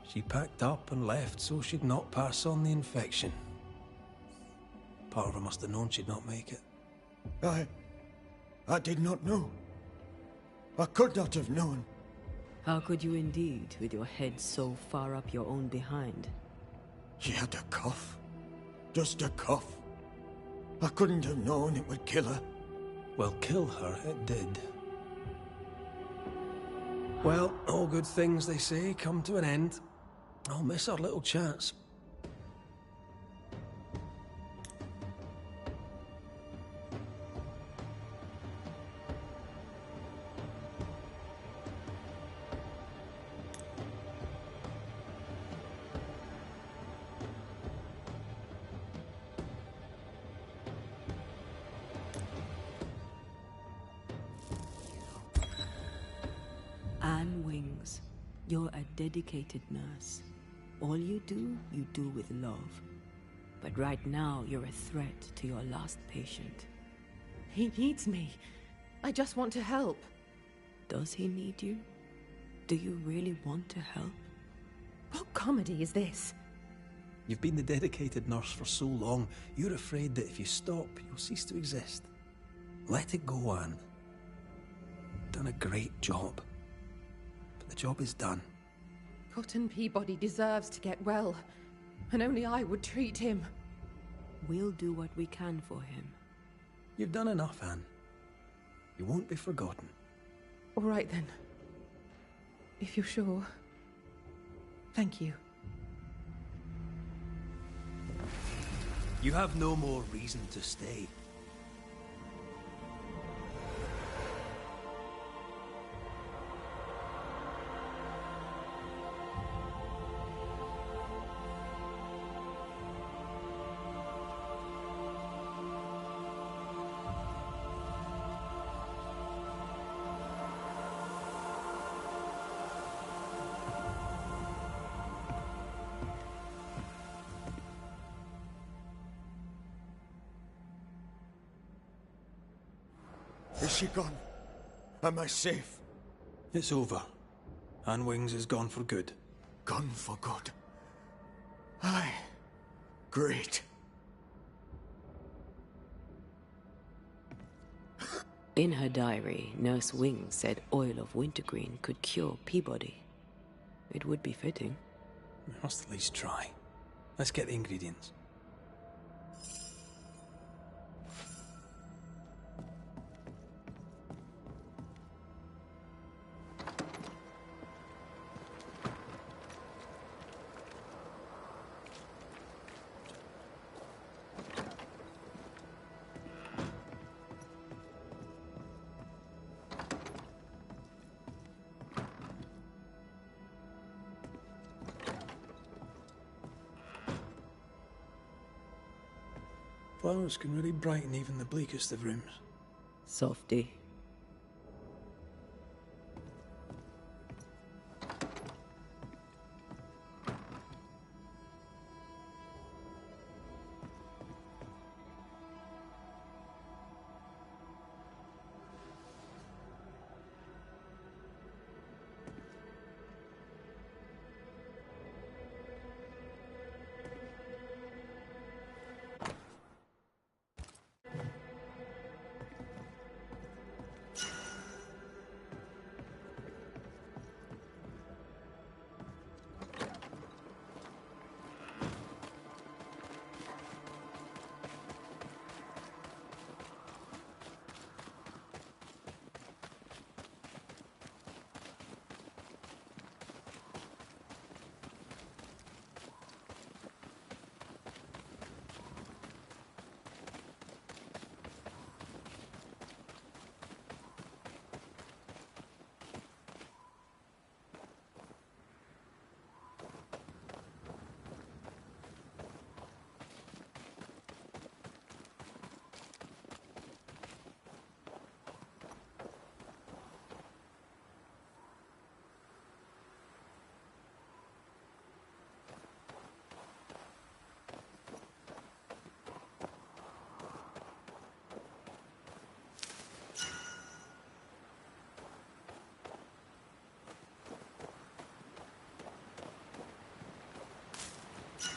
She packed up and left so she'd not pass on the infection. Part of her must have known she'd not make it. I did not know. I could not have known. How could you indeed, with your head so far up your own behind? She had a cough. Just a cough. I couldn't have known it would kill her. Well, kill her it did. Well, all good things, they say, come to an end. I'll miss our little chats. Wings, you're a dedicated nurse. All you do with love. But right now, you're a threat to your last patient. He needs me. I just want to help. Does he need you? Do you really want to help? What comedy is this? You've been the dedicated nurse for so long, you're afraid that if you stop, you'll cease to exist. Let it go, Anne. You've done a great job. But the job is done. Cotton Peabody deserves to get well, and only I would treat him. We'll do what we can for him. You've done enough, Anne. You won't be forgotten. All right, then. If you're sure. Thank you. You have no more reason to stay. Is she gone? Am I safe? It's over. Anne Wings is gone for good. Gone for good? Aye. Great. In her diary, Nurse Wings said oil of wintergreen could cure Peabody. It would be fitting. We must at least try. Let's get the ingredients. Flowers can really brighten even the bleakest of rooms. Softy.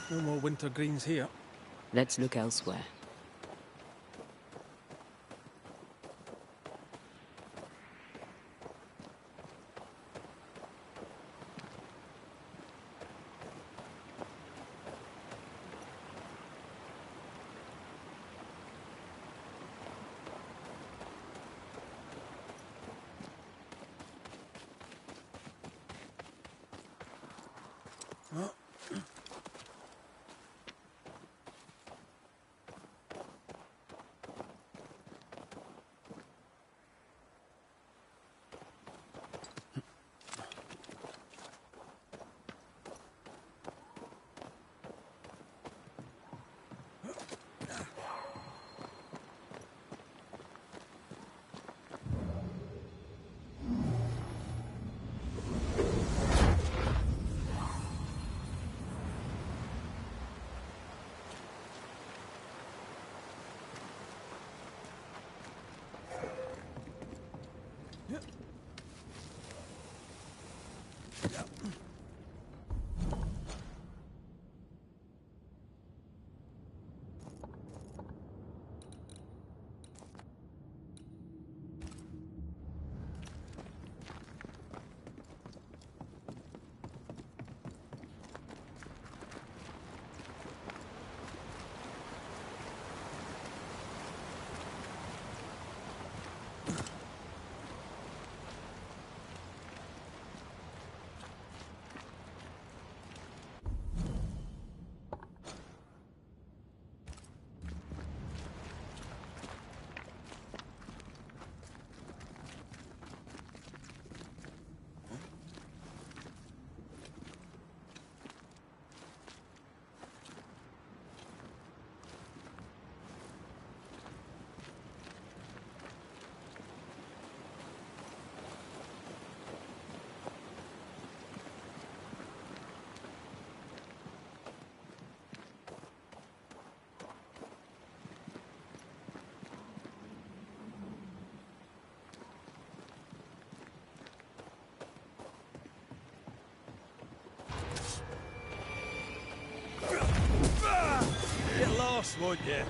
No more winter greens here. Let's look elsewhere. Get lost, won't you?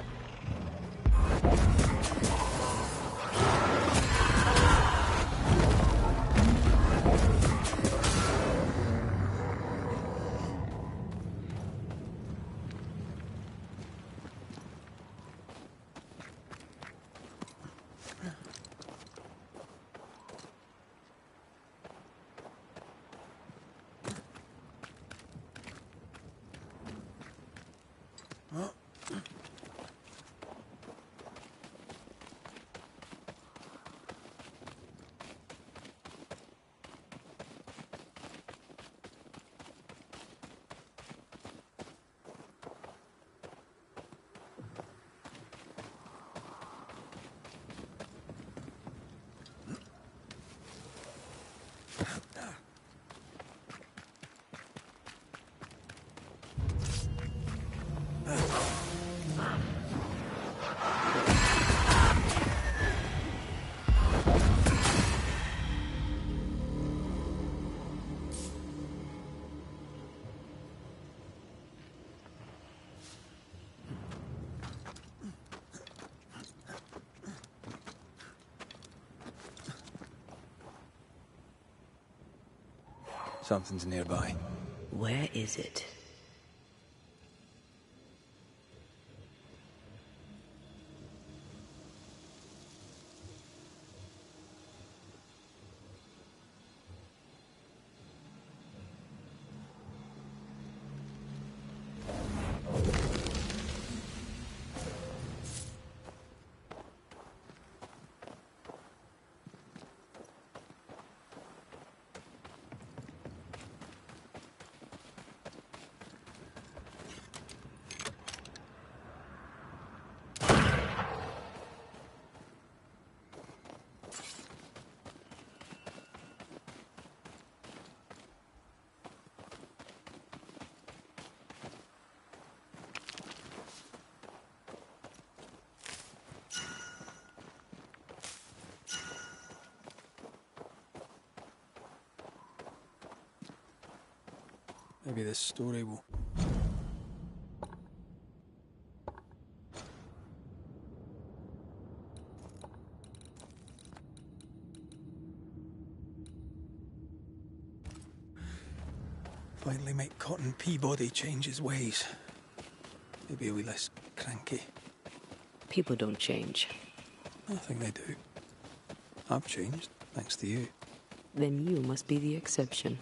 Something's nearby. Where is it? Maybe this story will... Finally make Cotton Peabody change his ways. Maybe a wee less cranky. People don't change. I think they do. I've changed, thanks to you. Then you must be the exception.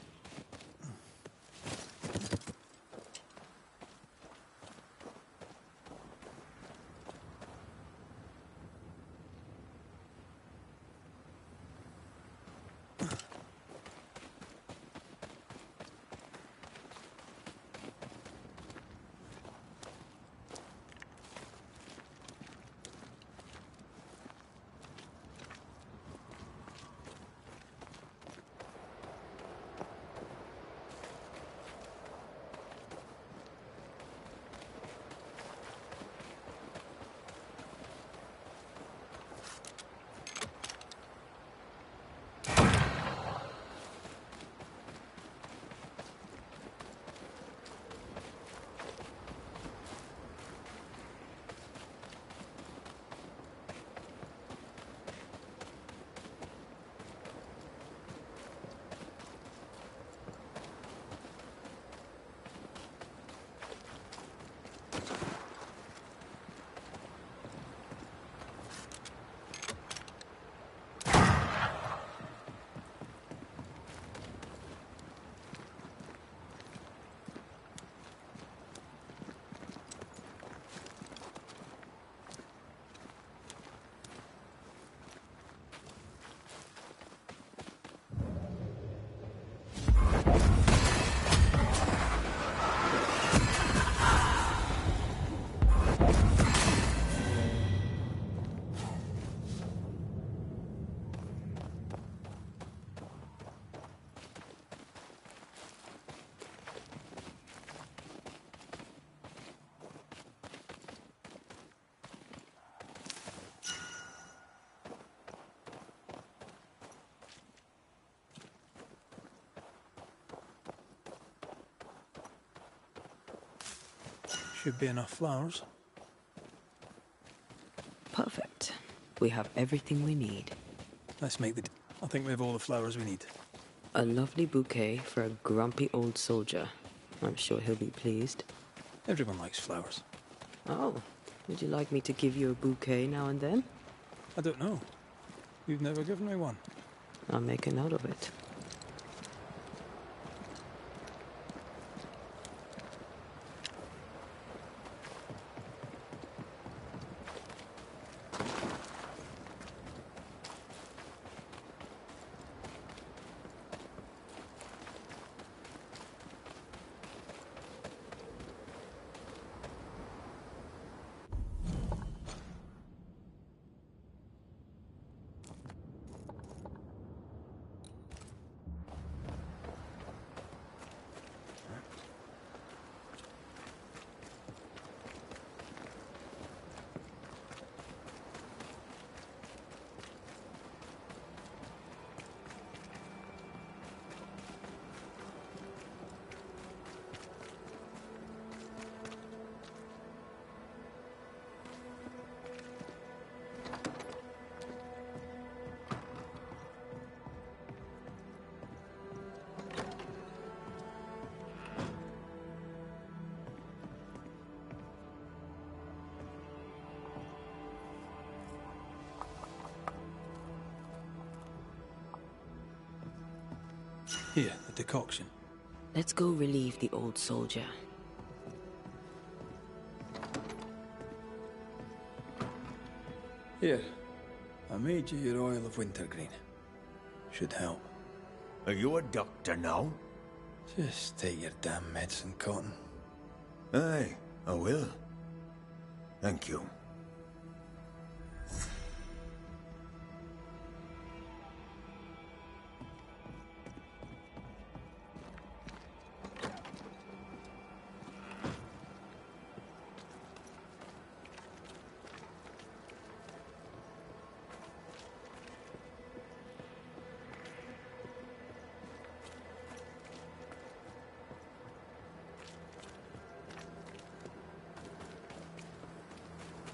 Should be enough flowers. Perfect. We have everything we need. Let's make the... I think we have all the flowers we need. A lovely bouquet for a grumpy old soldier. I'm sure he'll be pleased. Everyone likes flowers. Oh, would you like me to give you a bouquet now and then? I don't know. You've never given me one. I'll make a note of it. Here, the decoction. Let's go relieve the old soldier. Here. I made you your oil of wintergreen. Should help. Are you a doctor now? Just take your damn medicine, Cotton. Aye, I will. Thank you.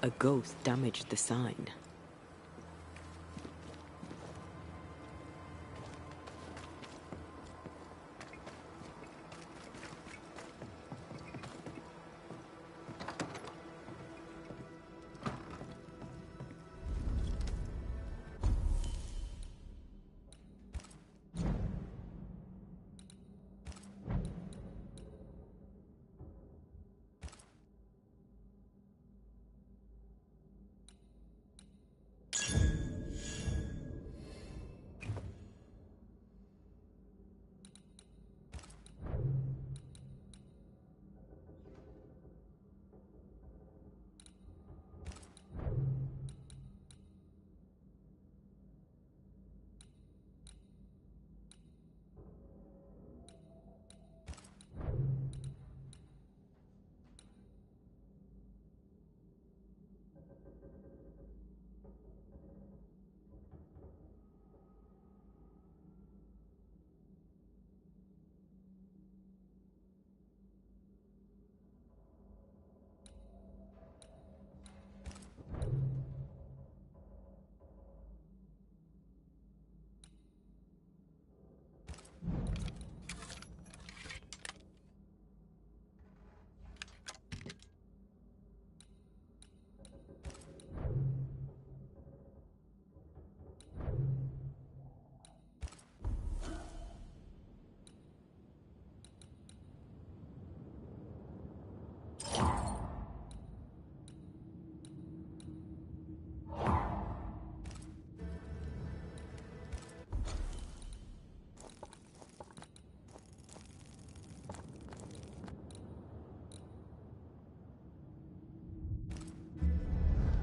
A ghost damaged the sign.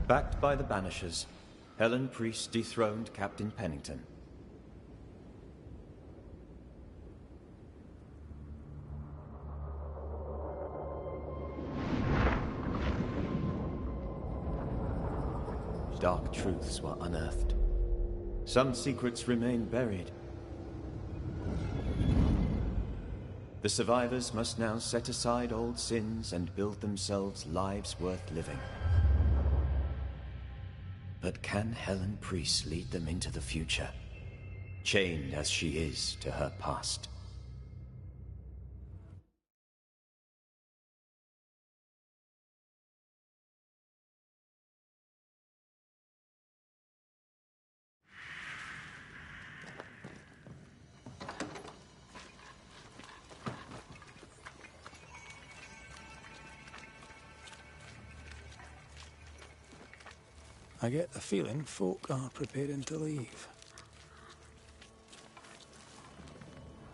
Backed by the Banishers, Helen Priest dethroned Captain Pennington. Dark truths were unearthed. Some secrets remain buried. The survivors must now set aside old sins and build themselves lives worth living. But can Helen Priest lead them into the future, chained as she is to her past? I get the feeling folk are preparing to leave.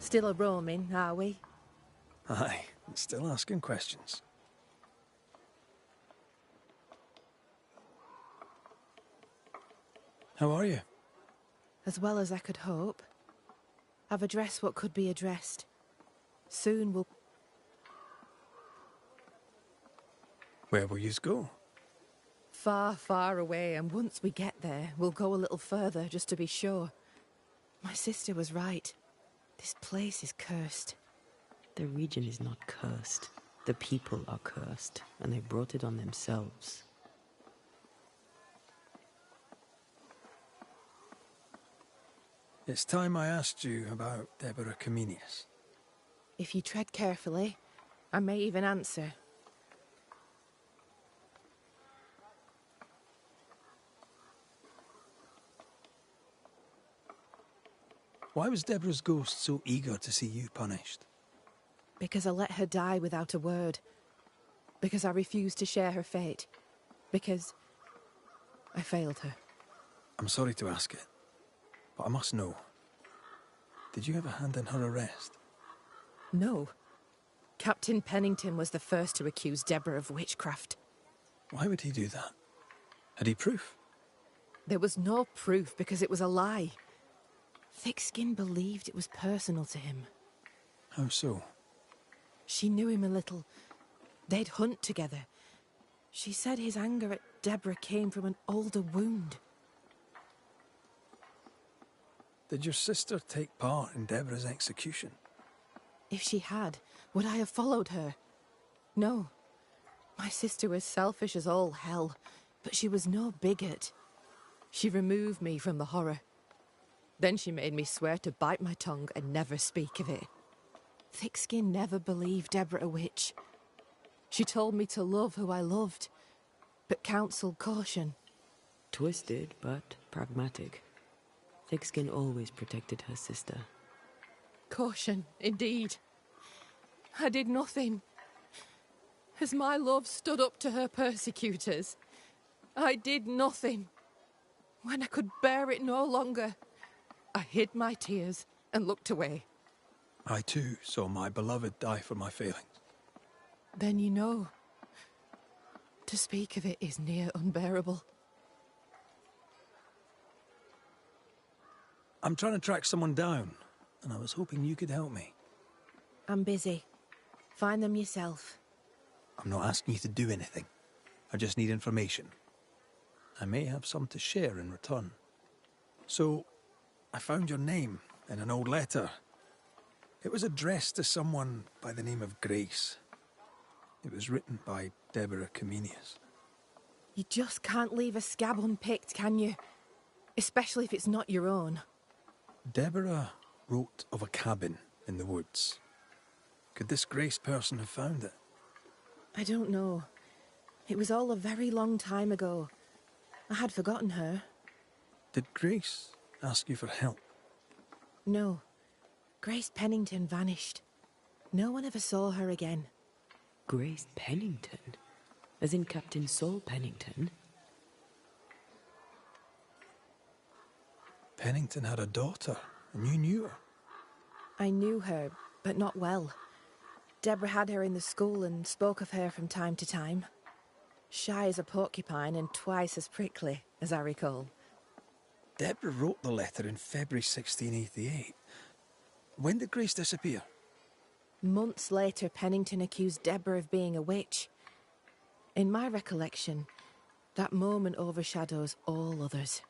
Still a-roaming, are we? Aye, still asking questions. How are you? As well as I could hope. I've addressed what could be addressed. Soon we'll... Where will yous go? Far, far away, and once we get there, we'll go a little further, just to be sure. My sister was right. This place is cursed. The region is not cursed. The people are cursed, and they brought it on themselves. It's time I asked you about Deborah Comenius. If you tread carefully, I may even answer. Why was Deborah's ghost so eager to see you punished? Because I let her die without a word. Because I refused to share her fate. Because I failed her. I'm sorry to ask it, but I must know. Did you have a hand in her arrest? No. Captain Pennington was the first to accuse Deborah of witchcraft. Why would he do that? Had he proof? There was no proof because it was a lie. Thickskin believed it was personal to him. How so? She knew him a little. They'd hunt together. She said his anger at Deborah came from an older wound. Did your sister take part in Deborah's execution? If she had, would I have followed her? No. My sister was selfish as all hell, but she was no bigot. She removed me from the horror. Then she made me swear to bite my tongue and never speak of it. Thickskin never believed Deborah a witch. She told me to love who I loved, but counselled caution. Twisted, but pragmatic. Thickskin always protected her sister. Caution, indeed. I did nothing. As my love stood up to her persecutors, I did nothing. When I could bear it no longer, I hid my tears and looked away. I too saw my beloved die for my failings. Then you know. To speak of it is near unbearable. I'm trying to track someone down, and I was hoping you could help me. I'm busy. Find them yourself. I'm not asking you to do anything. I just need information. I may have some to share in return. So, I found your name in an old letter. It was addressed to someone by the name of Grace. It was written by Deborah Comenius. You just can't leave a scab unpicked, can you? Especially if it's not your own. Deborah wrote of a cabin in the woods. Could this Grace person have found it? I don't know. It was all a very long time ago. I had forgotten her. Did Grace ask you for help? No. Grace Pennington vanished. No one ever saw her again. Grace Pennington? As in Captain Saul Pennington? Pennington had a daughter, and you knew her. I knew her, but not well. Deborah had her in the school and spoke of her from time to time. Shy as a porcupine and twice as prickly, as I recall. Deborah wrote the letter in February 1688. When did Grace disappear? Months later, Pennington accused Deborah of being a witch. In my recollection, that moment overshadows all others.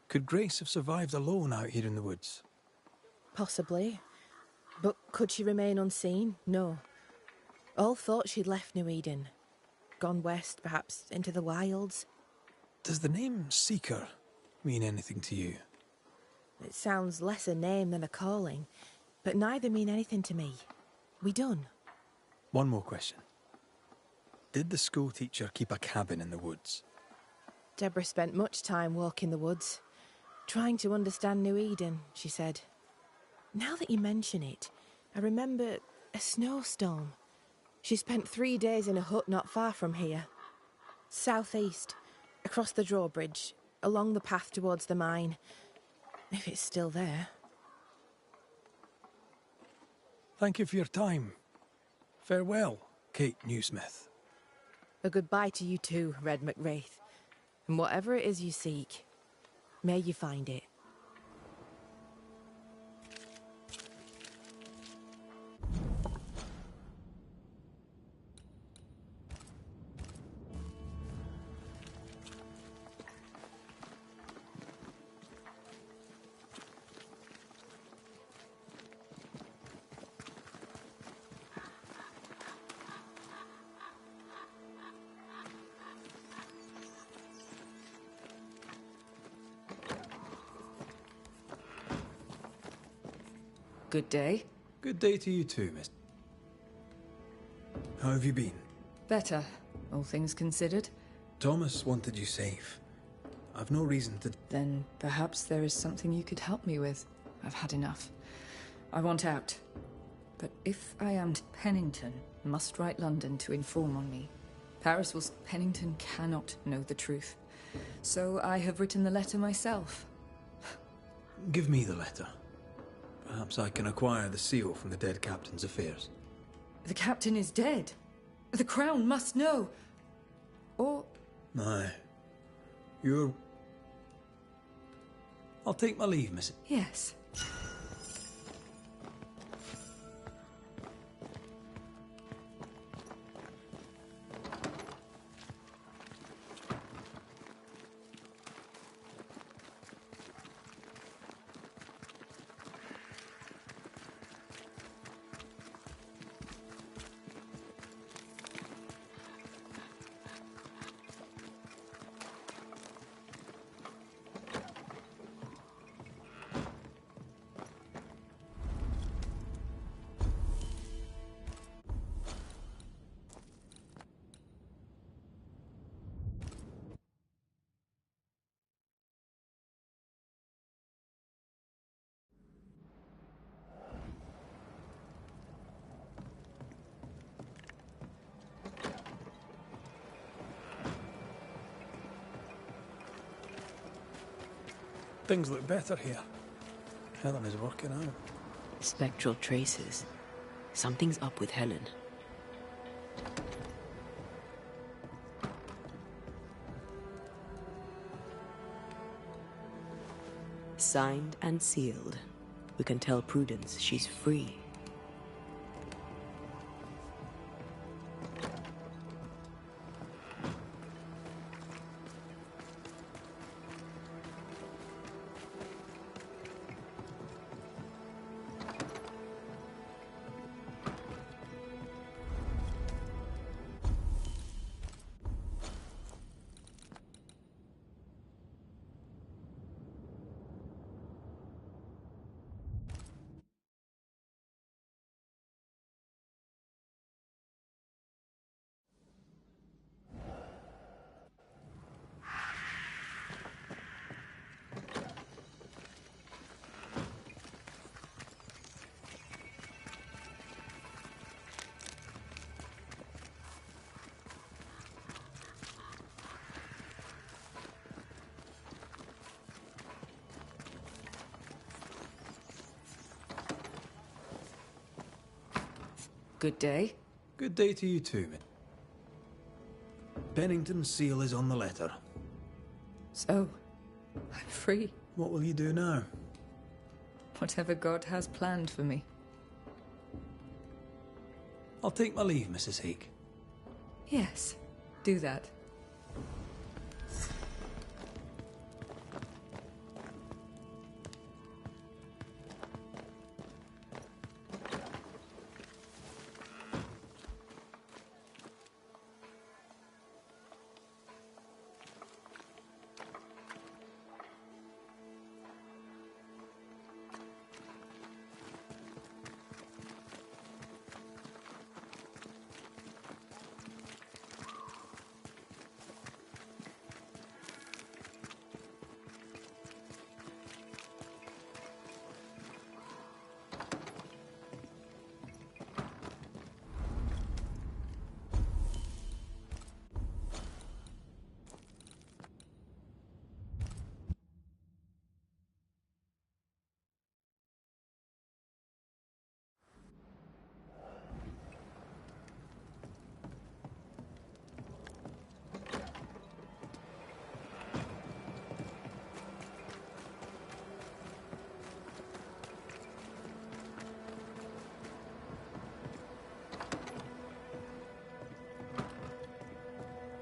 Could Grace have survived alone out here in the woods? Possibly. But could she remain unseen? No. All thought she'd left New Eden. Gone west, perhaps into the wilds. Does the name Seeker mean anything to you? It sounds less a name than a calling, but neither mean anything to me. We done. One more question. Did the school teacher keep a cabin in the woods? Deborah spent much time walking the woods, trying to understand New Eden, she said. Now that you mention it, I remember a snowstorm. She spent 3 days in a hut not far from here. Southeast, across the drawbridge, along the path towards the mine. If it's still there. Thank you for your time. Farewell, Kate Newsmith. A goodbye to you too, Red McWraith. And whatever it is you seek, may you find it. Good day. Good day to you too, miss. How have you been? Better, all things considered. Thomas wanted you safe. I've no reason to... Then perhaps there is something you could help me with. I've had enough. I want out. But if I am Pennington, must write London to inform on me. Paris will... Pennington cannot know the truth. So I have written the letter myself. Give me the letter. Perhaps I can acquire the seal from the dead captain's affairs. The captain is dead. The Crown must know. Or... Aye. You're... I'll take my leave, miss. Yes. Things look better here. Helen is working out. Spectral traces. Something's up with Helen. Signed and sealed. We can tell Prudence she's free. Good day. Good day to you too, man. Pennington's seal is on the letter. So, I'm free. What will you do now? Whatever God has planned for me. I'll take my leave, Mrs. Hake. Yes, do that.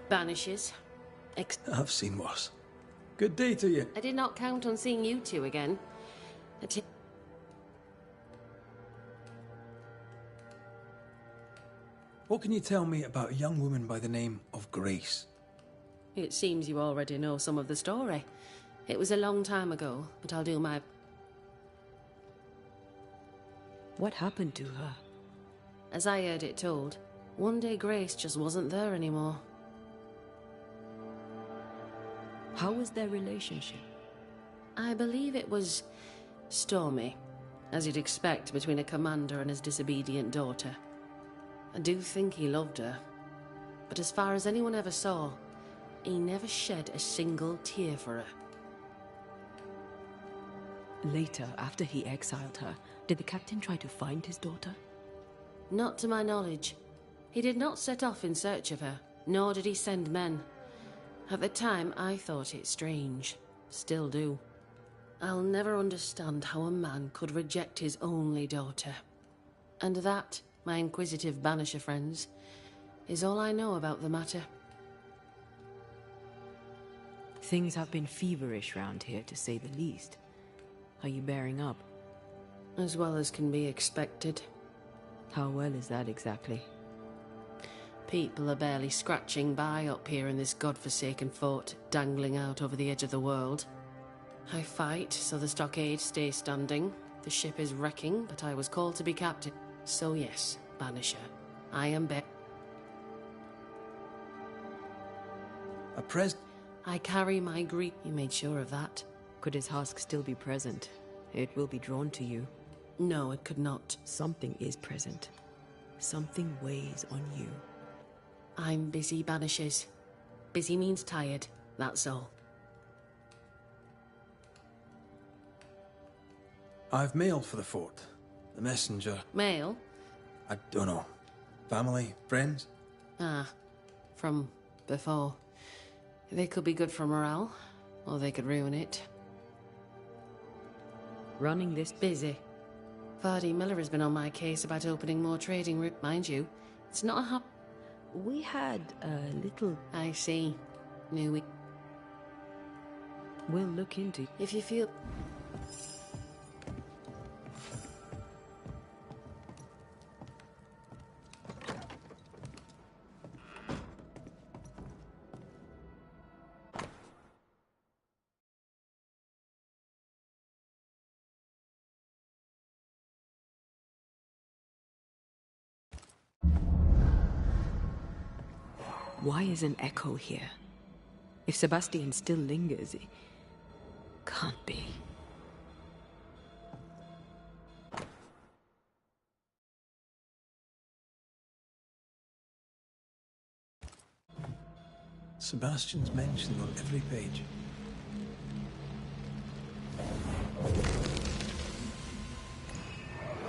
Banishers. I've seen worse. Good day to you. I did not count on seeing you two again. What can you tell me about a young woman by the name of Grace? It seems you already know some of the story. It was a long time ago, but I'll do my... What happened to her? As I heard it told, one day Grace just wasn't there anymore. How was their relationship? I believe it was stormy, as you'd expect between a commander and his disobedient daughter. I do think he loved her, but as far as anyone ever saw, he never shed a single tear for her. Later, after he exiled her, did the captain try to find his daughter? Not to my knowledge. He did not set off in search of her, nor did he send men. At the time, I thought it strange. Still do. I'll never understand how a man could reject his only daughter. And that, my inquisitive Banisher friends, is all I know about the matter. Things have been feverish round here, to say the least. Are you bearing up? As well as can be expected. How well is that exactly? People are barely scratching by up here in this godforsaken fort, dangling out over the edge of the world. I fight so the stockade stays standing. The ship is wrecking, but I was called to be captain. So yes, Banisher, I am I carry my grief. You made sure of that. Could his husk still be present? It will be drawn to you. No, it could not. Something is present. Something weighs on you. I'm busy, Banishers. Busy means tired, that's all. I've mail for the fort. The messenger. Mail? I don't know. Family? Friends? Ah, from before. They could be good for morale, or they could ruin it. Running this... Busy. Vardy Miller has been on my case about opening more trading routes. Mind you, it's not a hop. We had a little... I see. Knew we... We'll look into... If you feel... Why is an echo here? If Sebastian still lingers, it can't be. Sebastian's mentioned on every page.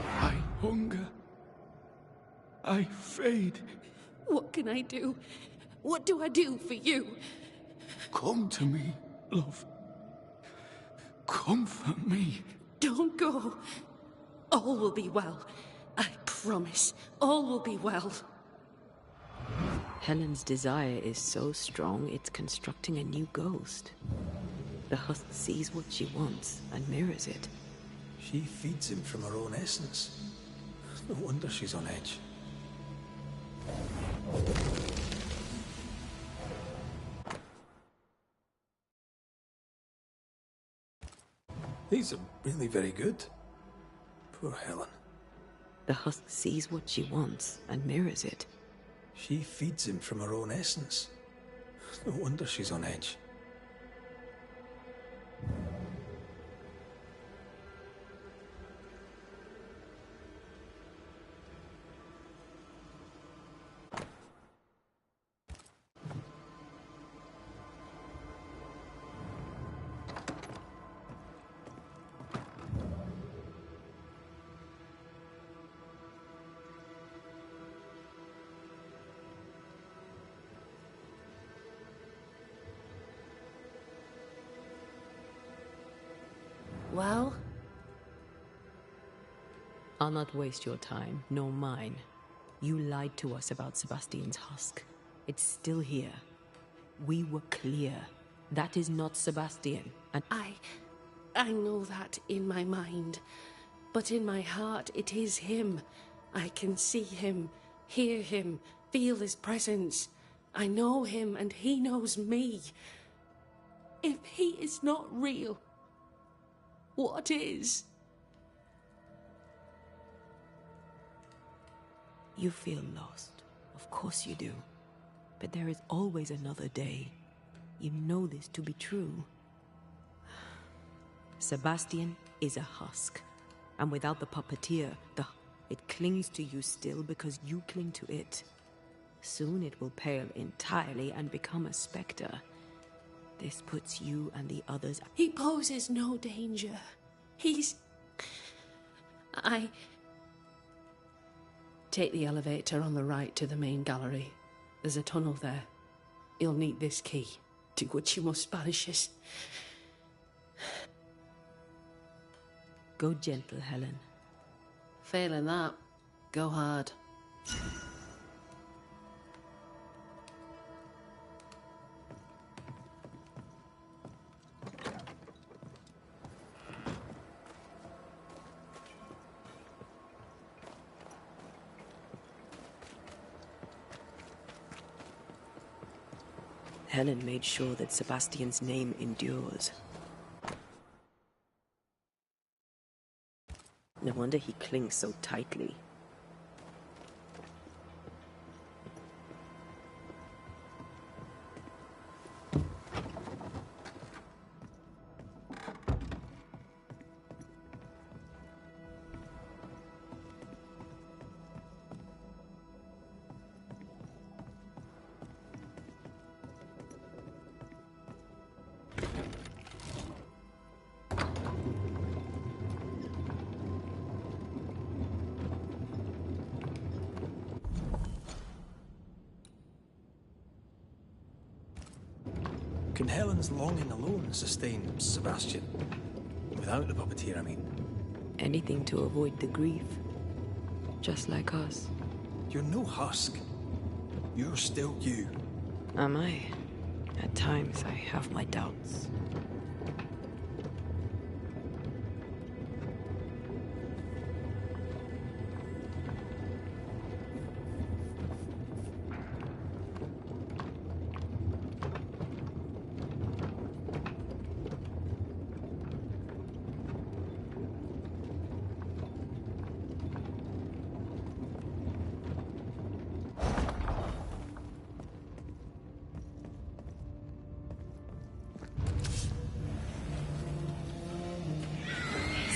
I hunger. I fade. What can I do? What do I do for you? Come to me, love. Comfort me. Don't go. All will be well. I promise. All will be well. Helen's desire is so strong, it's constructing a new ghost. The husk sees what she wants and mirrors it. She feeds him from her own essence. No wonder she's on edge. These are really very good. Poor Helen. The husk sees what she wants and mirrors it. She feeds him from her own essence. No wonder she's on edge. Well? I'll not waste your time, nor mine. You lied to us about Sebastian's husk. It's still here. We were clear. That is not Sebastian, and I know that in my mind. But in my heart, it is him. I can see him, hear him, feel his presence. I know him, and he knows me. If he is not real, what is? You feel lost. Of course you do. But there is always another day. You know this to be true. Sebastian is a husk. And without the puppeteer, it clings to you still because you cling to it. Soon it will pale entirely and become a specter. This puts you and the others... He poses no danger. Take the elevator on the right to the main gallery. There's a tunnel there. You'll need this key. Do what you must, Banishers. Go gentle, Helen. Failing that, go hard. Helen made sure that Sebastian's name endures. No wonder he clings so tightly. Can Helen's longing alone sustain Sebastian? Without the puppeteer, I mean. Anything to avoid the grief. Just like us. You're no husk. You're still you. Am I? At times, I have my doubts.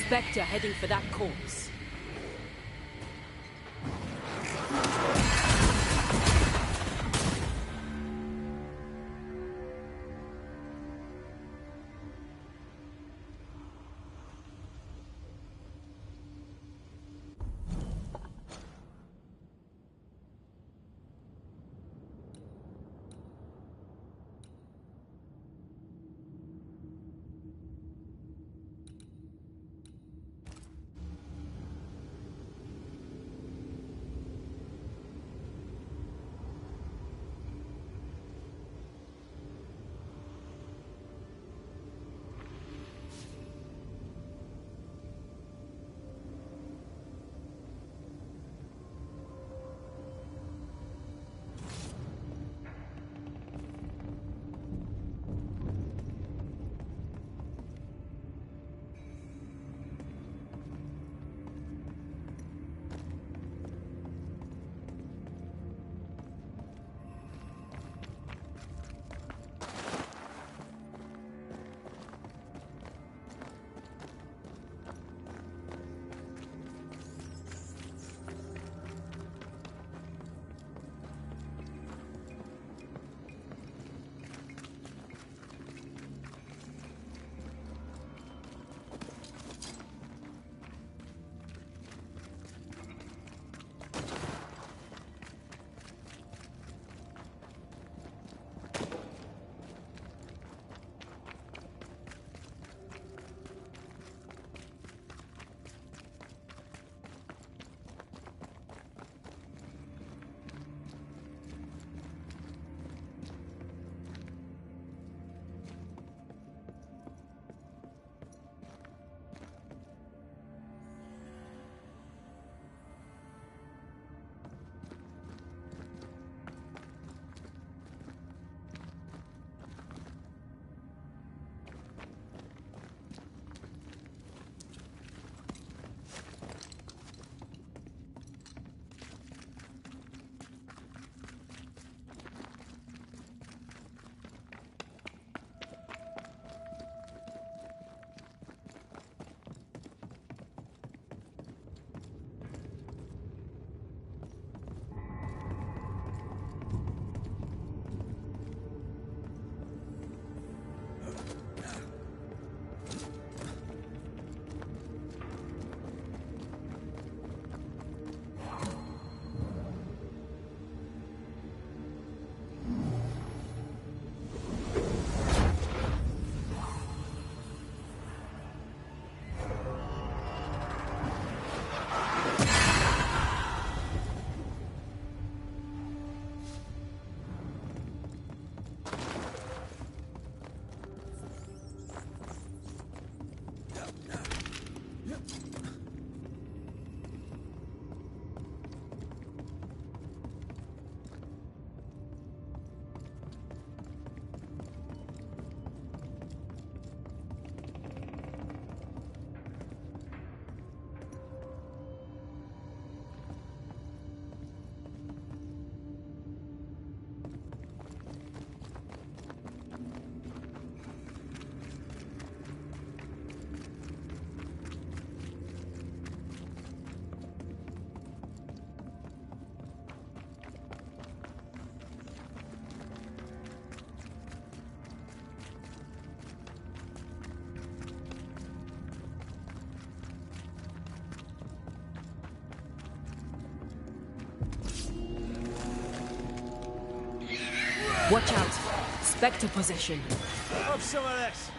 Spectre heading for that corpse. Watch out. Spectre possession. Have some of this.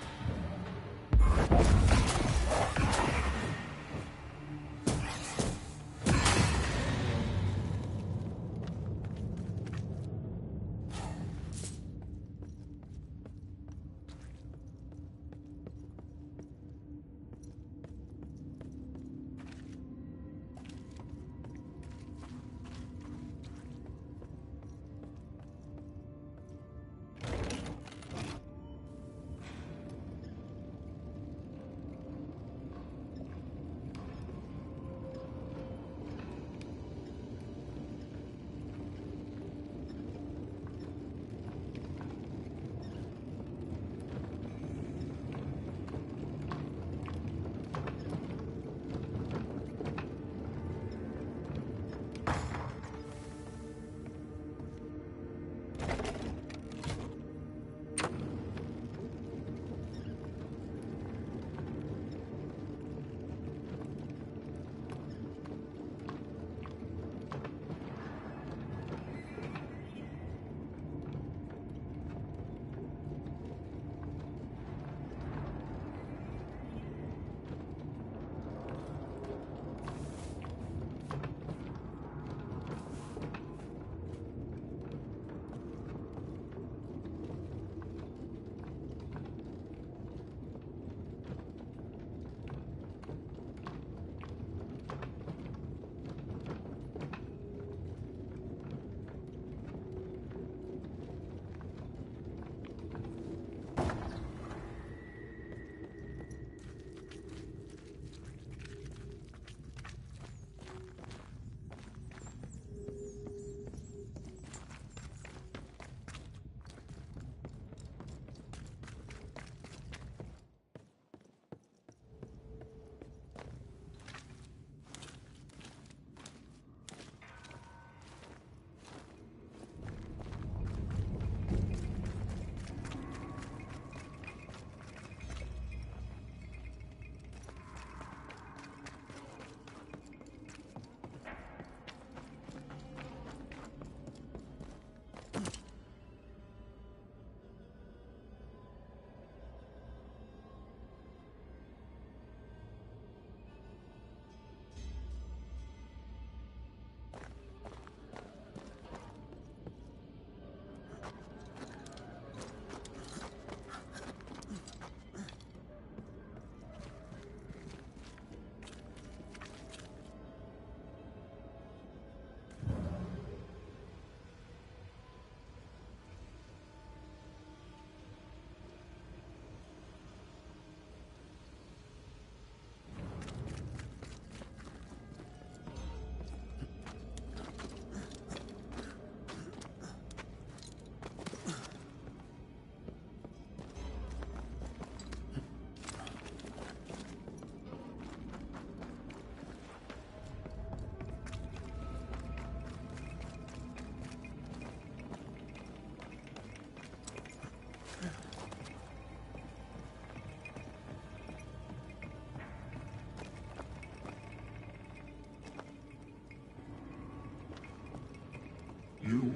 You,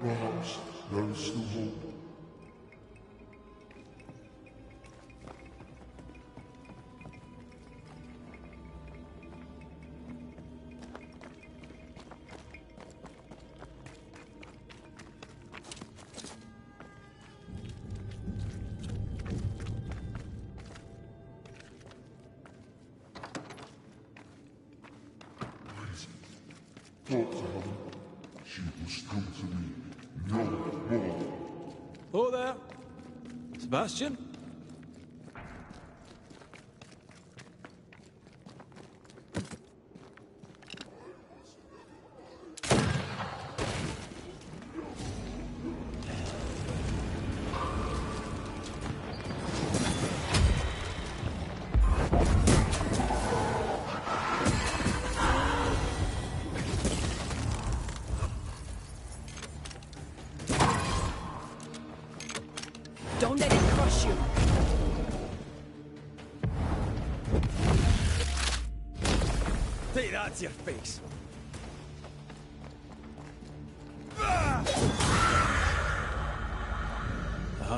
perhaps, there is still hope. Talk to her. She must come to me no more. Oh there. Sebastian? Don't let it crush you. Take that to your face.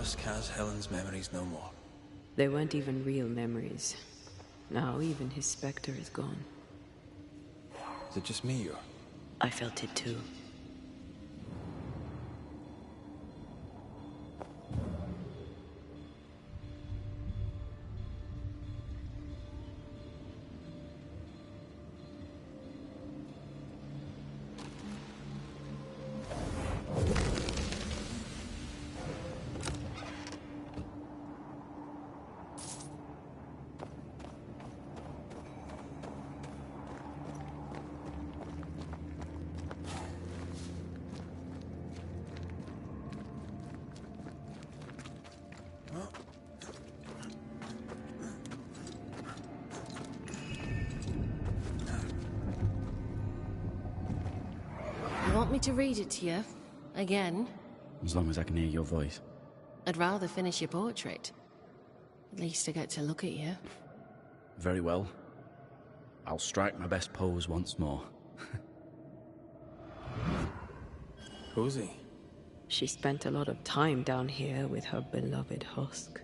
Husk has Helen's memories no more. They weren't even real memories. Now even his spectre is gone. Is it just me, or...? I felt it too. You want me to read it to you? Again? As long as I can hear your voice. I'd rather finish your portrait. At least I get to look at you. Very well. I'll strike my best pose once more. Who's he? She spent a lot of time down here with her beloved Husk.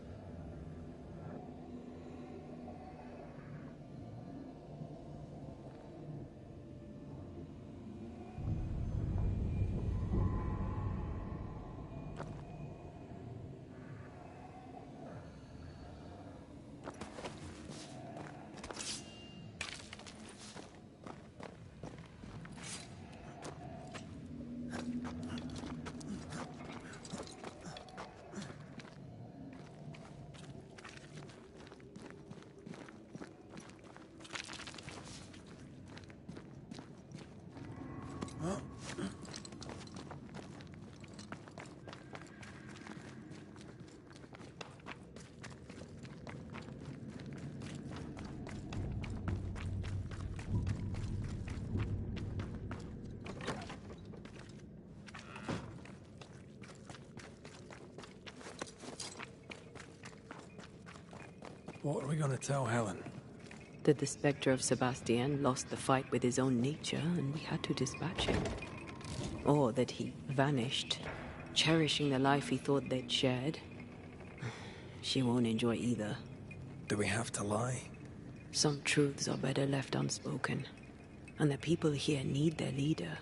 What are we gonna tell Helen? That the spectre of Sebastian lost the fight with his own nature and we had to dispatch him. Or that he vanished, cherishing the life he thought they'd shared. She won't enjoy either. Do we have to lie? Some truths are better left unspoken, and the people here need their leader.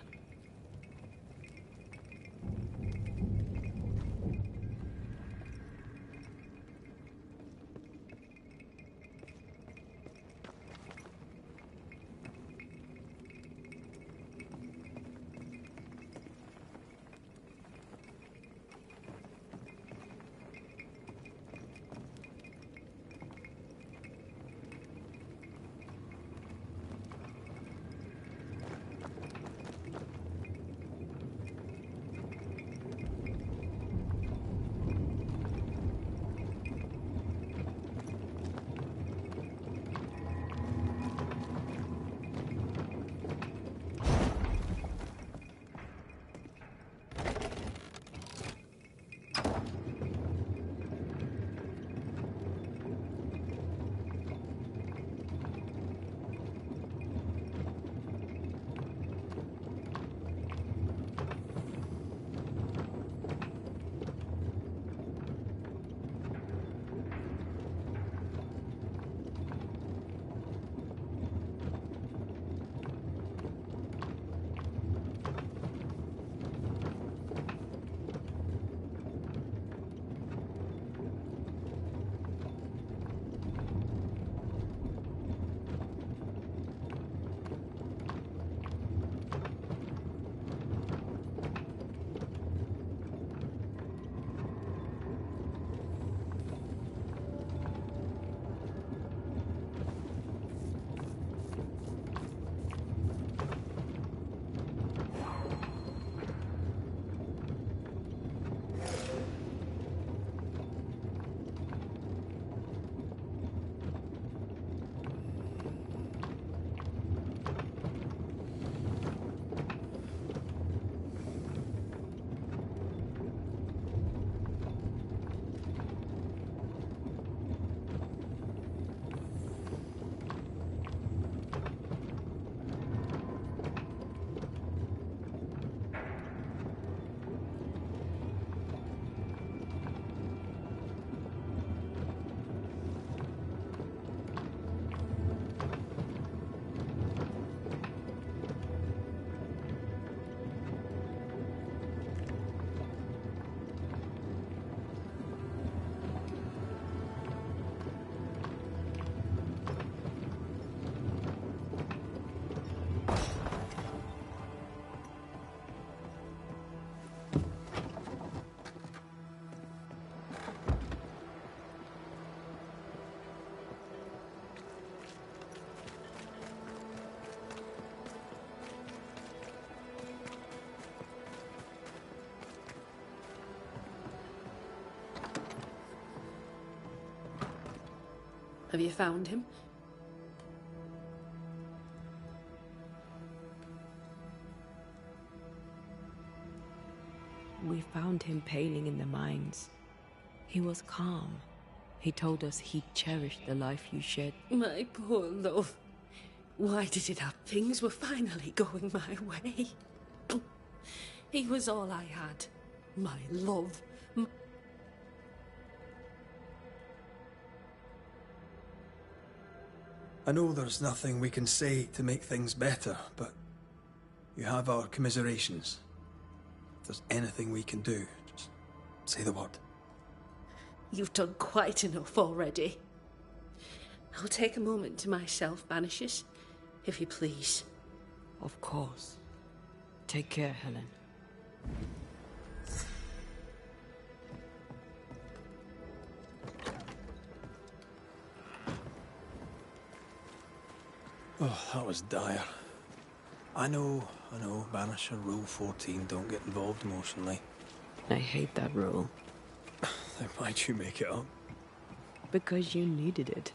Have you found him? We found him paling in the mines. He was calm. He told us he'd cherish the life you shared. My poor love. Why did it happen? Things were finally going my way. He was all I had. My love. I know there's nothing we can say to make things better, but you have our commiserations. If there's anything we can do, just say the word. You've done quite enough already. I'll take a moment to myself, Banishers, if you please. Of course. Take care, Helen. Oh, that was dire. I know, Banisher Rule 14, don't get involved emotionally. I hate that rule. Then why'd you make it up? Because you needed it.